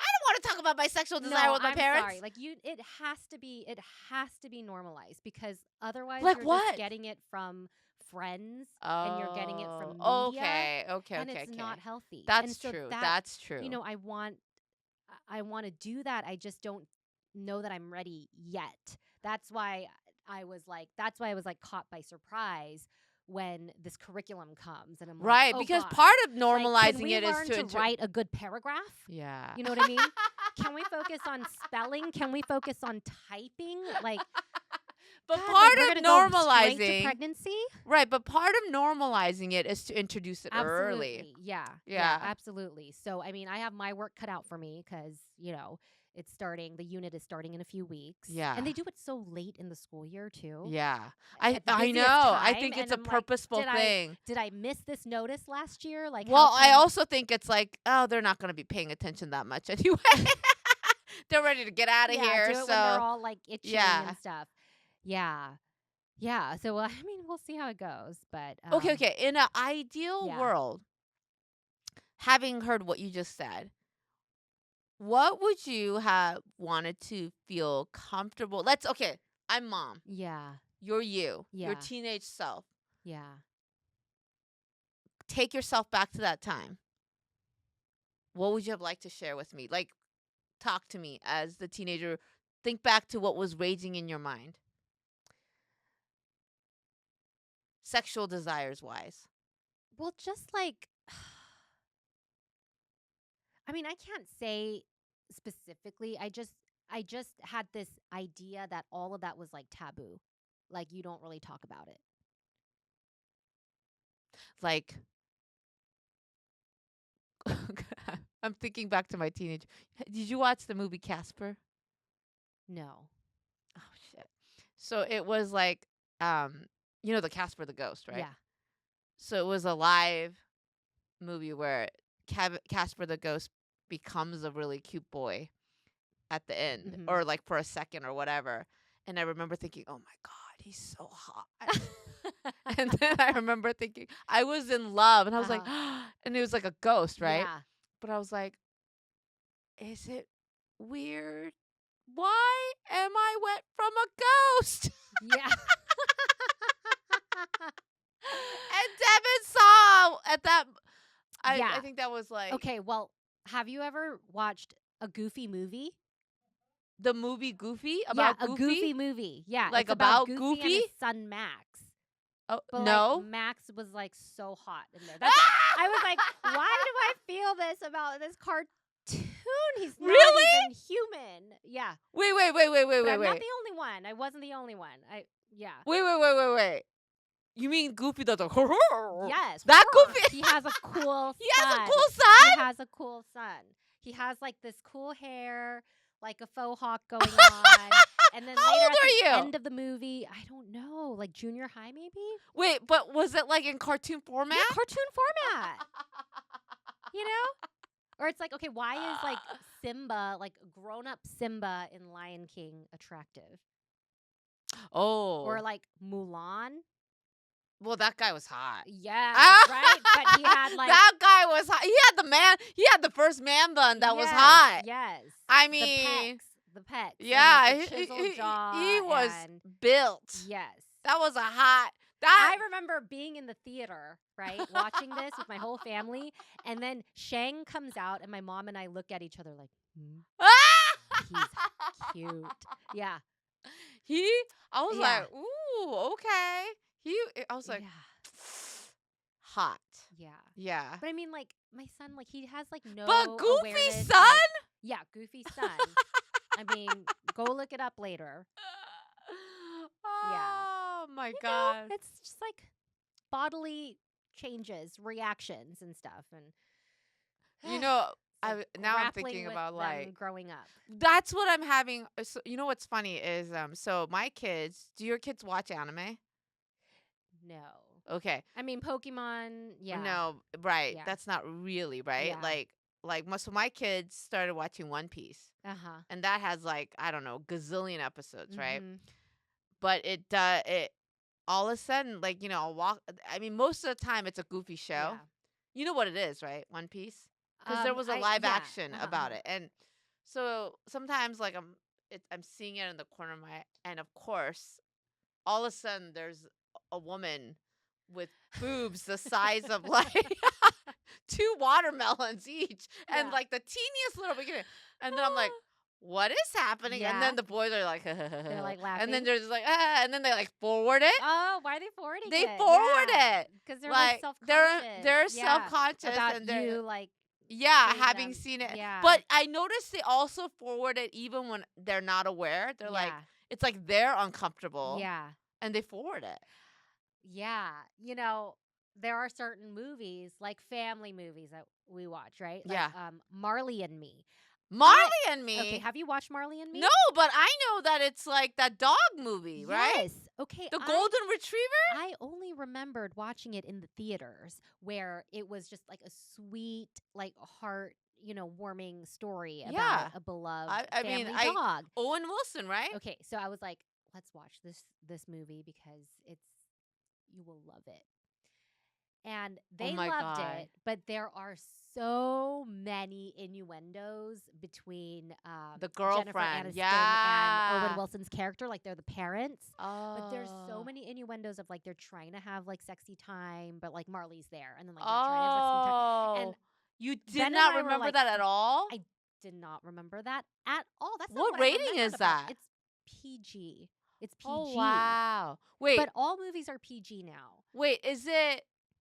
S2: I don't want to talk about my sexual desire with my parents.
S1: Sorry. Like it has to be normalized because otherwise
S2: like
S1: you're
S2: what?
S1: just getting it from friends and you're getting it from media.
S2: Okay.
S1: And it's not healthy.
S2: That's true. That's true.
S1: You know, I want to do that. I just don't know that I'm ready yet. That's why I was like caught by surprise when this curriculum comes and I'm
S2: right,
S1: like,
S2: because
S1: God.
S2: part of normalizing
S1: like, can we
S2: it
S1: learn
S2: is
S1: to write a good paragraph.
S2: Yeah.
S1: You know what I mean? Can we focus on spelling? Can we focus on typing? Like,
S2: but
S1: God,
S2: part
S1: like,
S2: of normalizing
S1: to pregnancy,
S2: right? But part of normalizing it is to introduce it early.
S1: Yeah, absolutely. So, I mean, I have my work cut out for me because it's starting. The unit is starting in a few weeks.
S2: Yeah,
S1: and they do it so late in the school year too.
S2: Yeah, I know. I think it's a purposeful thing.
S1: Did I miss this notice last year? Like,
S2: well, I also think it's like, oh, they're not going to be paying attention that much anyway. They're ready to get out of here.
S1: Do it
S2: so
S1: when they're all like itching and stuff. Yeah. So I mean, we'll see how it goes. But
S2: okay. In an ideal world, having heard what you just said, what would you have wanted to feel comfortable? I'm mom.
S1: Yeah.
S2: You're you.
S1: Yeah.
S2: Your teenage self.
S1: Yeah.
S2: Take yourself back to that time. What would you have liked to share with me? Like, talk to me as the teenager. Think back to what was raging in your mind. Sexual desires wise.
S1: Well, just like, I mean, I can't say specifically. I just had this idea that all of that was like taboo. Like you don't really talk about it.
S2: Like, I'm thinking back to my teenage. Did you watch the movie Casper?
S1: No.
S2: Oh shit. So it was like, the Casper the Ghost, right?
S1: Yeah.
S2: So it was a live movie where Casper the Ghost becomes a really cute boy at the end, or like for a second or whatever. And I remember thinking, oh my God, he's so hot. And then I remember thinking, I was in love, and I was like, and it was like a ghost, right?
S1: Yeah.
S2: But I was like, is it weird? Why am I wet from a ghost?
S1: Yeah.
S2: And Devin saw at that. I think that was like.
S1: Okay, well, have you ever watched a Goofy movie?
S2: The movie Goofy? About
S1: Goofy?
S2: a
S1: Goofy movie. Yeah.
S2: Like
S1: it's
S2: about
S1: Goofy? And his son Max.
S2: Oh,
S1: but
S2: no.
S1: Like, Max was like so hot in there. I was like, why do I feel this about this cartoon? He's not even human. Yeah.
S2: Wait.
S1: I'm not the only one. I wasn't the only one.
S2: Wait. You mean Goofy does a
S1: Yes.
S2: That Goofy?
S1: He has a cool
S2: He has a cool son?
S1: He has a cool son. He has like this cool hair, like a faux hawk going on. And then
S2: How
S1: later
S2: old
S1: at the
S2: are you?
S1: end of the movie, I don't know, like junior high maybe?
S2: Wait, but was it like in cartoon format?
S1: Yeah, cartoon format. You know? Or it's like, okay, why is like Simba, like grown-up Simba in Lion King attractive?
S2: Oh.
S1: Or like Mulan.
S2: Well, that guy was hot.
S1: Yeah, right? But he had like...
S2: That guy was hot. He had the first man bun that was hot.
S1: Yes.
S2: I mean...
S1: The pecs.
S2: Yeah.
S1: And, like, the jaw
S2: he was built.
S1: Yes.
S2: That was a hot...
S1: I remember being in the theater, right, watching this with my whole family, and then Shang comes out, and my mom and I look at each other like, He's cute. Yeah.
S2: I was
S1: Yeah.
S2: like, ooh, okay. I was like, hot.
S1: Yeah.
S2: Yeah.
S1: But I mean, like, my son, like, he has, like,
S2: But
S1: no
S2: Goofy
S1: awareness.
S2: son?
S1: Like, yeah, Goofy son. I mean, go look it up later. Yeah.
S2: Oh, my God.
S1: It's just, like, bodily changes, reactions and stuff. And,
S2: now I'm thinking about, like,
S1: growing up.
S2: that's what I'm having. So, you know what's funny is, so my kids, do your kids watch anime?
S1: No.
S2: Okay.
S1: I mean, Pokemon, yeah.
S2: No, right.
S1: Yeah.
S2: That's not really, right?
S1: Yeah.
S2: So my kids started watching One Piece.
S1: Uh-huh.
S2: And that has, like, I don't know, gazillion episodes, right?
S1: Mm-hmm.
S2: But it all of a sudden, like, I'll walk. I mean, most of the time it's a Goofy show.
S1: Yeah.
S2: You know what it is, right? One Piece? Because there was a live action about it. And so sometimes, like, I'm seeing it in the corner of my eye. And of course, all of a sudden there's a woman with boobs the size of, like, 2 watermelons each. And,
S1: Yeah.
S2: like, the teeniest little beginning. And then I'm like, what is happening? And
S1: Yeah.
S2: then the boys are like,
S1: They're, like, laughing.
S2: and then they're just like, and then they, like, forward it.
S1: Oh, why are they forwarding it?
S2: They forward it.
S1: Because they're,
S2: Like,
S1: self-conscious.
S2: they're self-conscious.
S1: About
S2: and they're,
S1: you, like,
S2: having
S1: them.
S2: seen it.
S1: Yeah.
S2: But I noticed they also forward it even when they're not aware. They're like, it's like they're uncomfortable.
S1: Yeah.
S2: And they forward it.
S1: Yeah. There are certain movies, like family movies that we watch, right? Like,
S2: Yeah.
S1: Marley and Me.
S2: Marley and Me?
S1: Okay, have you watched Marley and Me?
S2: No, but I know that it's like that dog movie, right?
S1: Yes. Okay.
S2: The Golden Retriever?
S1: I only remembered watching it in the theaters where it was just like a sweet, like, heart, warming story about a beloved family dog.
S2: Owen Wilson, right?
S1: Okay, so I was like, let's watch this movie because you will love it. And they loved it, but there are so many innuendos between
S2: the girlfriend,
S1: Jennifer Aniston and Owen Wilson's character, like they're the parents.
S2: Oh.
S1: But there's so many innuendos of, like, they're trying to have, like, sexy time, but, like, Marley's there, and then, like, they're trying to have sexy time. And
S2: you did not remember that at all?
S1: I did not remember that at all. That's not
S2: what rating is that?
S1: It's PG. It's PG.
S2: Oh, wow. Wait.
S1: But all movies are PG now.
S2: Wait,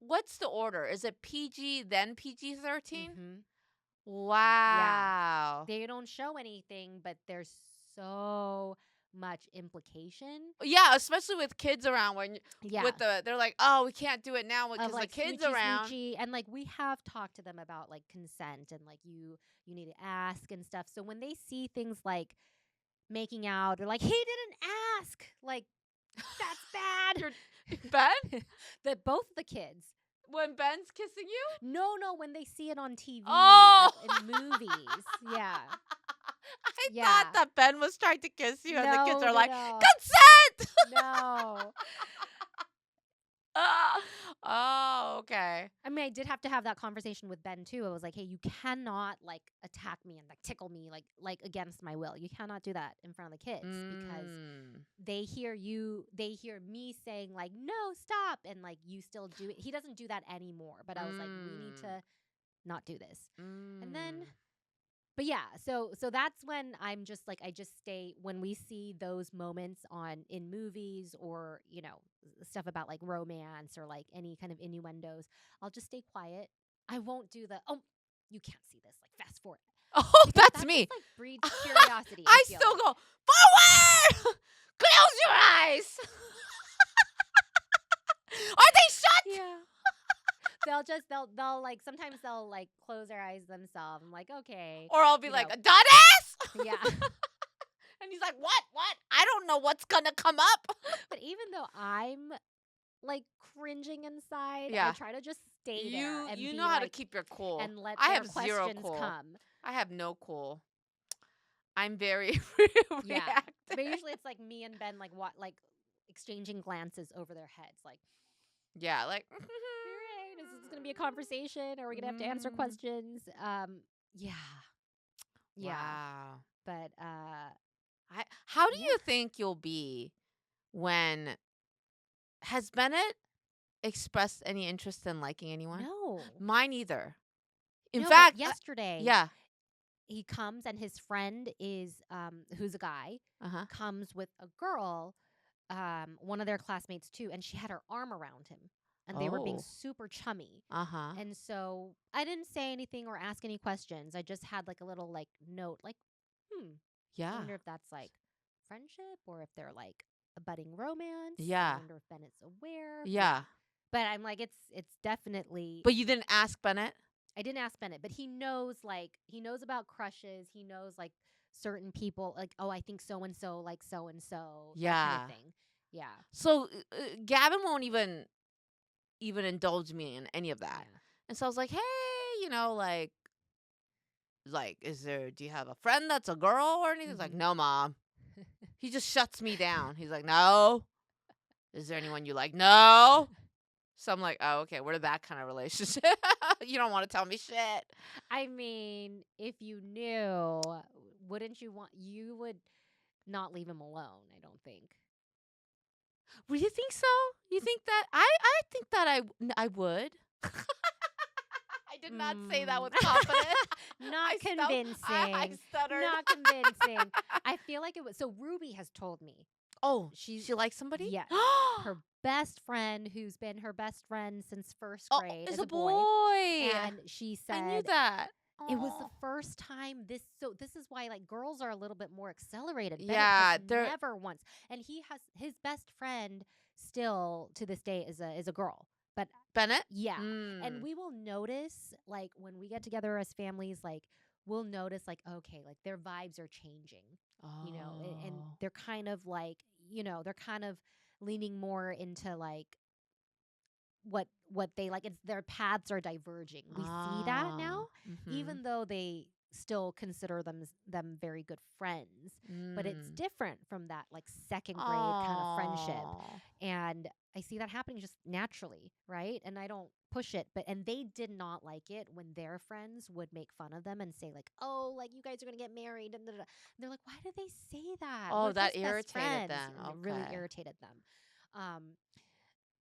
S2: what's the order? Is it PG then PG-13?
S1: Mm-hmm.
S2: Wow.
S1: Yeah. They don't show anything, but there's so much implication.
S2: Yeah, especially with kids around they're like, oh, we can't do it now because
S1: like,
S2: the kids
S1: smoochy,
S2: around.
S1: Smoochy, and, like, we have talked to them about, like, consent and, like, you need to ask and stuff. So when they see things like making out, they're like, he didn't ask. Like, that's bad.
S2: Ben?
S1: Both the kids.
S2: When Ben's kissing you?
S1: No, when they see it on TV.
S2: Oh!
S1: Like, in movies. Yeah.
S2: I thought that Ben was trying to kiss you, and the kids are like,
S1: no.
S2: consent!
S1: No.
S2: Oh, okay.
S1: I mean, I did have to have that conversation with Ben too. I was like, hey, you cannot, like, attack me and, like, tickle me like against my will. You cannot do that in front of the kids because they hear me saying, like, no, stop, and, like, you still do it. He doesn't do that anymore, but I was like, we need to not do this. And then but yeah, so that's when I'm just like, I just stay when we see those moments in movies or, stuff about, like, romance or, like, any kind of innuendos, I'll just stay quiet. I won't do you can't see this, like, fast forward.
S2: Oh,
S1: because
S2: that's me.
S1: Just, like, breeds curiosity.
S2: I still go forward. Close your eyes. Are they shut?
S1: Yeah. They'll like, sometimes they'll, like, close their eyes themselves. I'm like, okay.
S2: Or I'll be like, Adonis?
S1: Yeah.
S2: And he's like, what? I don't know what's gonna come up.
S1: But even though I'm, like, cringing inside,
S2: Yeah.
S1: I try to just stay there. And
S2: you
S1: be,
S2: know how to
S1: like,
S2: keep your cool.
S1: and let
S2: I
S1: their
S2: have zero
S1: questions
S2: cool.
S1: come.
S2: I have no cool. I'm very
S1: Yeah.
S2: reactive.
S1: But usually it's like me and Ben, like, exchanging glances over their heads, like,
S2: yeah, like
S1: all right, is this gonna be a conversation? Are we gonna have to answer questions? Yeah.
S2: Wow.
S1: But
S2: how do you think you'll be when has Bennett expressed any interest in liking anyone?
S1: No.
S2: Mine either. In
S1: No,
S2: fact,
S1: but yesterday.
S2: yeah.
S1: he comes and his friend is who's a guy comes with a girl, one of their classmates too, and she had her arm around him, and they were being super chummy. And so I didn't say anything or ask any questions. I just had like a little like note, like, I wonder if that's like friendship or if they're like a budding romance. I wonder if Bennett's aware. But I'm like, it's definitely.
S2: But you didn't ask Bennett?
S1: I didn't ask Bennett, but he knows about crushes. He knows like certain people, like, oh, I think so and so, like so and so, that kind of thing. Yeah.
S2: So Gavin won't even indulge me in any of that. Yeah. And so I was like, hey, you know, like, do you have a friend that's a girl or anything? He's like, no, Mom. He just shuts me down. He's like, no. Is there anyone you like? No. So I'm like, oh, okay, we're that kind of relationship. You don't want to tell me shit.
S1: I mean, if you knew, you would not leave him alone, I don't think.
S2: Would you think so? You think that? I think that I would. I did not say that with confidence.
S1: Not convincing.
S2: I stuttered.
S1: Not convincing. I feel like it was. So Ruby has told me.
S2: Oh, she likes somebody?
S1: Yes. Her best friend, who's been her best friend since first grade,
S2: is a boy.
S1: And she said,
S2: I knew that.
S1: It was the first time this is why like girls are a little bit more accelerated.
S2: Yeah,
S1: they're never once. And he has his best friend still to this day is a girl. But
S2: Bennett?
S1: Yeah. And we will notice like when we get together as families, like we'll notice like, okay, like their vibes are changing. You know, and they're kind of like, you know, they're kind of leaning more into like what they like. It's their paths are diverging. We see that now, even though they still consider them very good friends. But it's different from that like second grade kind of friendship. And I see that happening just naturally, right? And I don't push it, and they did not like it when their friends would make fun of them and say like, "Oh, like you guys are gonna get married," and they're like, "Why did they say that?"
S2: Oh, that irritated them.
S1: Okay. It really irritated them.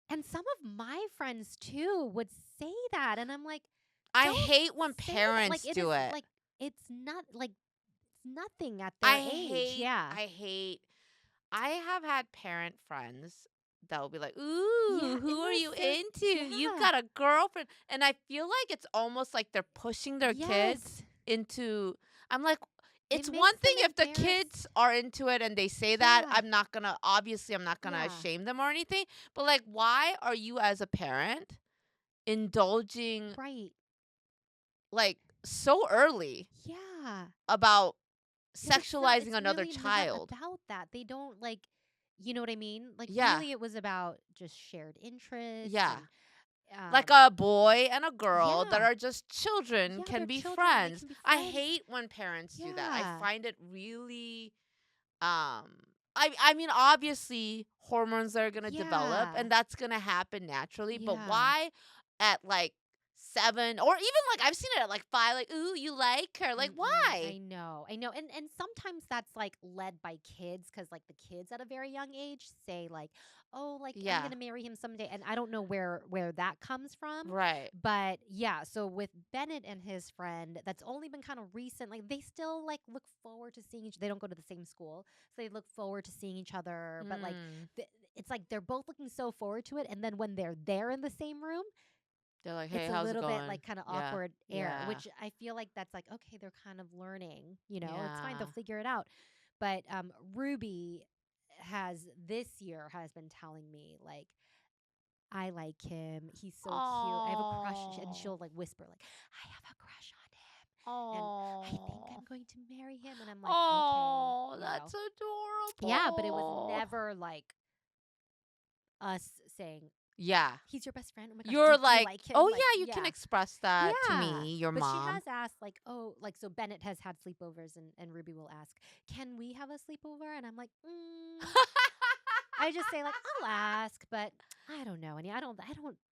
S1: And some of my friends too would say that, and I'm like,
S2: I hate when parents do it.
S1: Like it's not like it's nothing at their age. Yeah,
S2: I have had parent friends that will be like, ooh, who are you into? Yeah. You've got a girlfriend. And I feel like it's almost like they're pushing their kids into, I'm like, it's one thing if the kids are into it and they say that. I'm not going to shame them or anything. But like, why are you as a parent indulging like so early about sexualizing another child?
S1: About that. They don't like, you know what I mean? Like really it was about just shared interests.
S2: Yeah. Like a boy and a girl that are just children can be friends. I hate when parents do that. I find it really I mean obviously hormones are going to develop and that's going to happen naturally, but why at like 7 or even like I've seen it at like 5, like, ooh, you like her, like why?
S1: I know and sometimes that's like led by kids, because like the kids at a very young age say like, oh, like I'm gonna marry him someday, and I don't know where that comes from,
S2: right?
S1: But yeah, so with Bennett and his friend, that's only been kind of recent. Like they still like look forward to seeing they don't go to the same school, so they look forward to seeing each other, but like it's like they're both looking so forward to it, and then when they're there in the same room,
S2: they're like, hey,
S1: it's
S2: how's
S1: a little
S2: it going?
S1: bit like kind of awkward air, which I feel like that's like, okay, they're kind of learning, you know, it's fine, they'll figure it out. But Ruby this year has been telling me like, I like him, he's so cute, I have a crush, and she'll like whisper like, I have a crush on him, and I think I'm going to marry him, and I'm like, okay,
S2: that's adorable.
S1: Yeah, but it was never like us saying, he's your best friend. Oh my gosh,
S2: you're
S1: like him?
S2: Oh, like, yeah, you can express that to me, your
S1: but
S2: mom.
S1: She has asked, like, oh, like, so Bennett has had sleepovers, and Ruby will ask, can we have a sleepover? And I'm like, I just say, like, I'll ask, but I don't know. And I don't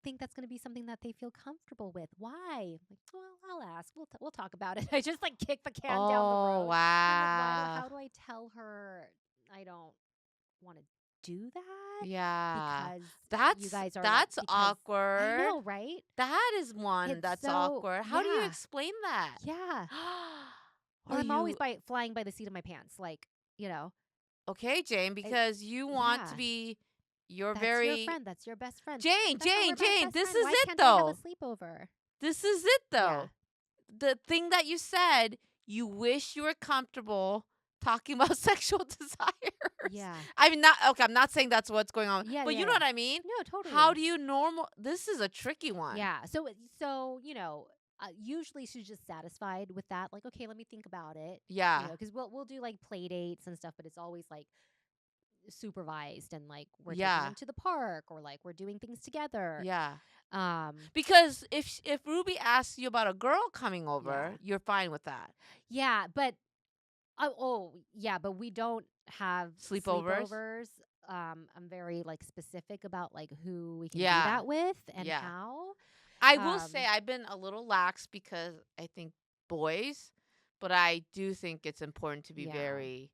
S1: think that's going to be something that they feel comfortable with. Why? I'm like, well, I'll ask. We'll talk about it. I just, like, kick the can down the road.
S2: Oh, wow.
S1: Like, how do I tell her I don't want to do that?
S2: Yeah,
S1: because you guys are
S2: that's awkward.
S1: I know, right?
S2: That is one that's awkward. How do you explain that?
S1: Yeah. Well, I'm always flying by the seat of my pants, like, you know.
S2: Okay, Jane, because you want to be your
S1: your friend. That's your best friend.
S2: Jane, this is
S1: Why
S2: it
S1: can't
S2: though.
S1: I have a sleepover?
S2: This is it though. The thing that you said, you wish you were comfortable talking about sexual desires.
S1: Yeah.
S2: I'm not saying that's what's going on.
S1: Yeah,
S2: but you know what I mean?
S1: No, totally.
S2: How do you this is a tricky one.
S1: Yeah. So usually she's just satisfied with that. Like, okay, let me think about it.
S2: Yeah.
S1: Because we'll do like play dates and stuff, but it's always like supervised and like we're taking them to the park or like we're doing things together.
S2: Yeah. Because if Ruby asks you about a girl coming over, you're fine with that.
S1: Yeah, but but we don't have sleepovers. I'm very like specific about like who we can do that with and how.
S2: I will say I've been a little lax because I think boys, but I do think it's important to be very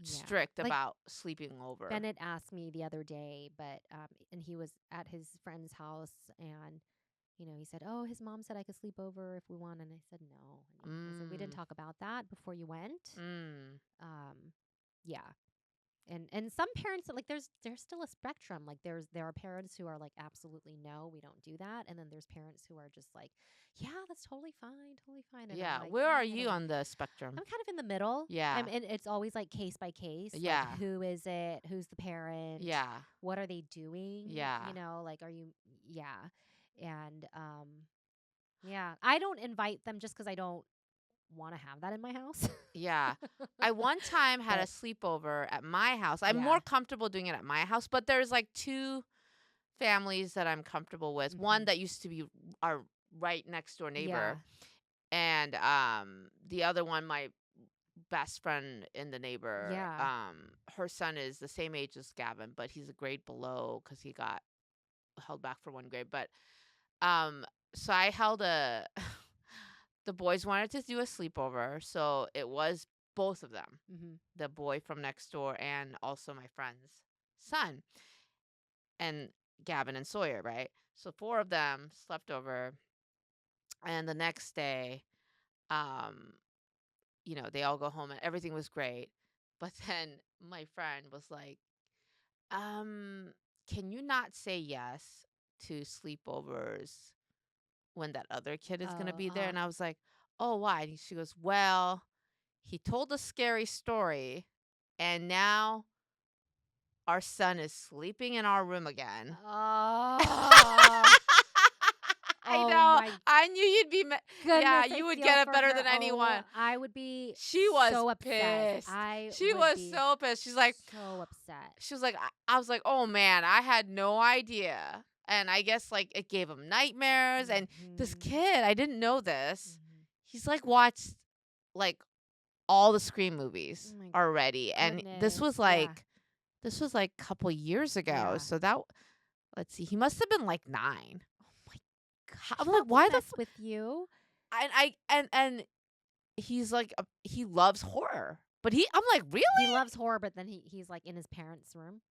S2: strict about sleeping over.
S1: Bennett asked me the other day, but and he was at his friend's house, and he said, "Oh, his mom said I could sleep over if we want," and I said no. I said, we didn't talk about that before you went. Yeah. And some parents like there's still a spectrum. Like there are parents who are like absolutely no, we don't do that, and then there's parents who are just like, yeah, that's totally fine. And like,
S2: where are you on the spectrum?
S1: I'm kind of in the middle.
S2: Yeah,
S1: and it's always like case by case.
S2: Yeah,
S1: like, who is it? Who's the parent?
S2: Yeah,
S1: what are they doing?
S2: Yeah,
S1: like are you? Yeah, and I don't invite them just because I don't want to have that in my house.
S2: Yeah. I one time had a sleepover at my house. I'm more comfortable doing it at my house, but there's like two families that I'm comfortable with. One that used to be our right next door neighbor. And the other one, my best friend in the neighbor. Her son is the same age as Gavin, but he's a grade below because he got held back for one grade. But so I held the boys wanted to do a sleepover, so it was both of them, the boy from next door and also my friend's son, and Gavin and Sawyer, right? So 4 of them slept over, and the next day, they all go home and everything was great. But then my friend was like, can you not say yes to sleepovers when that other kid is going to be there? And I was like, oh, why? And she goes, well, he told a scary story, and now our son is sleeping in our room again. I know. I knew you'd be
S1: goodness,
S2: you would get it better than anyone.
S1: I would be
S2: She was
S1: so
S2: pissed.
S1: upset.
S2: She was so pissed. She's like,
S1: so upset.
S2: She was like, I was like, oh man, I had no idea. And I guess like it gave him nightmares. And this kid, I didn't know this. He's like watched like all the Scream movies already. And this was like a couple years ago. So that, let's see, he must have been like 9. I'm like, why the
S1: with you?
S2: And he's like, he loves horror, but I'm like, really?
S1: He loves horror, but then he's like in his parents' room,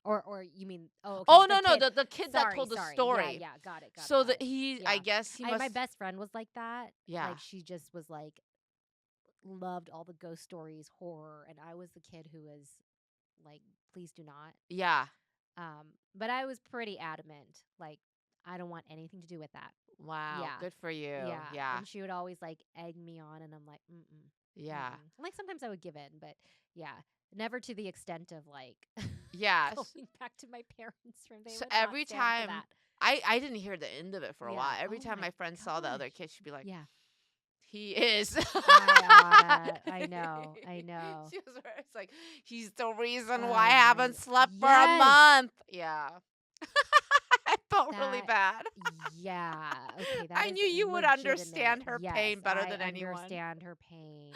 S1: or you mean? Oh, okay,
S2: oh no, the kid that told the story.
S1: Yeah, got it.
S2: So that I guess he must.
S1: My best friend was like that.
S2: Yeah,
S1: like she just was like loved all the ghost stories, horror, and I was the kid who was like, please do not.
S2: Yeah.
S1: But I was pretty adamant, like, I don't want anything to do with that.
S2: Wow.
S1: Yeah.
S2: Good for you.
S1: Yeah. And she would always like egg me on, and I'm like,
S2: Yeah.
S1: Like sometimes I would give in, but never to the extent of like going back to my parents' room. They would
S2: every
S1: not stand for
S2: time
S1: that.
S2: I didn't hear the end of it for a while. Every time my friend saw the other kid, she'd be like, he is.
S1: I know.
S2: She was, it's like, he's the reason why I haven't slept for a month. Yeah. I felt really bad.
S1: Yeah. Okay.
S2: I knew you would understand her pain better than anyone.
S1: I understand her pain.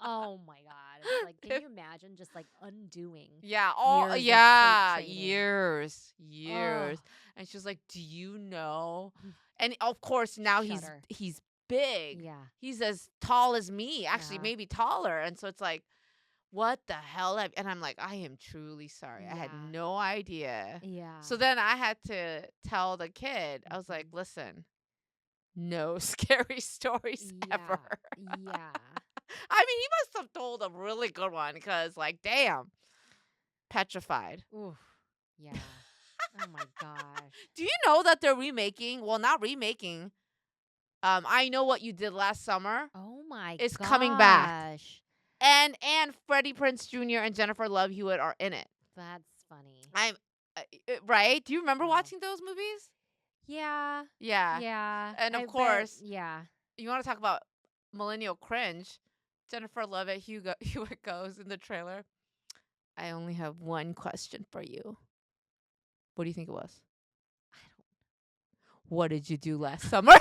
S1: Oh my God. Like, can you imagine just like undoing?
S2: Yeah. Years. And she was like, do you know? And of course now he's big.
S1: Yeah.
S2: He's as tall as me, actually maybe taller. And so it's like, what the hell? And I'm like, I am truly sorry. I had no idea.
S1: Yeah.
S2: So then I had to tell the kid, I was like, listen, no scary stories ever.
S1: Yeah.
S2: I mean, he must have told a really good one because, like, damn, petrified.
S1: Oof. Yeah. Oh my gosh.
S2: Do you know that they're remaking? Well, not remaking. I Know What You Did Last Summer.
S1: Oh my
S2: is
S1: gosh.
S2: coming back, and Freddie Prinze Jr. and Jennifer Love Hewitt are in it.
S1: That's funny.
S2: I'm right. Do you remember watching those movies?
S1: Yeah.
S2: Yeah.
S1: Yeah.
S2: And of course,
S1: yeah.
S2: You want to talk about millennial cringe? Jennifer Love Hewitt goes in the trailer. I only have one question for you. What do you think it was?
S1: I don't.
S2: What did you do last summer?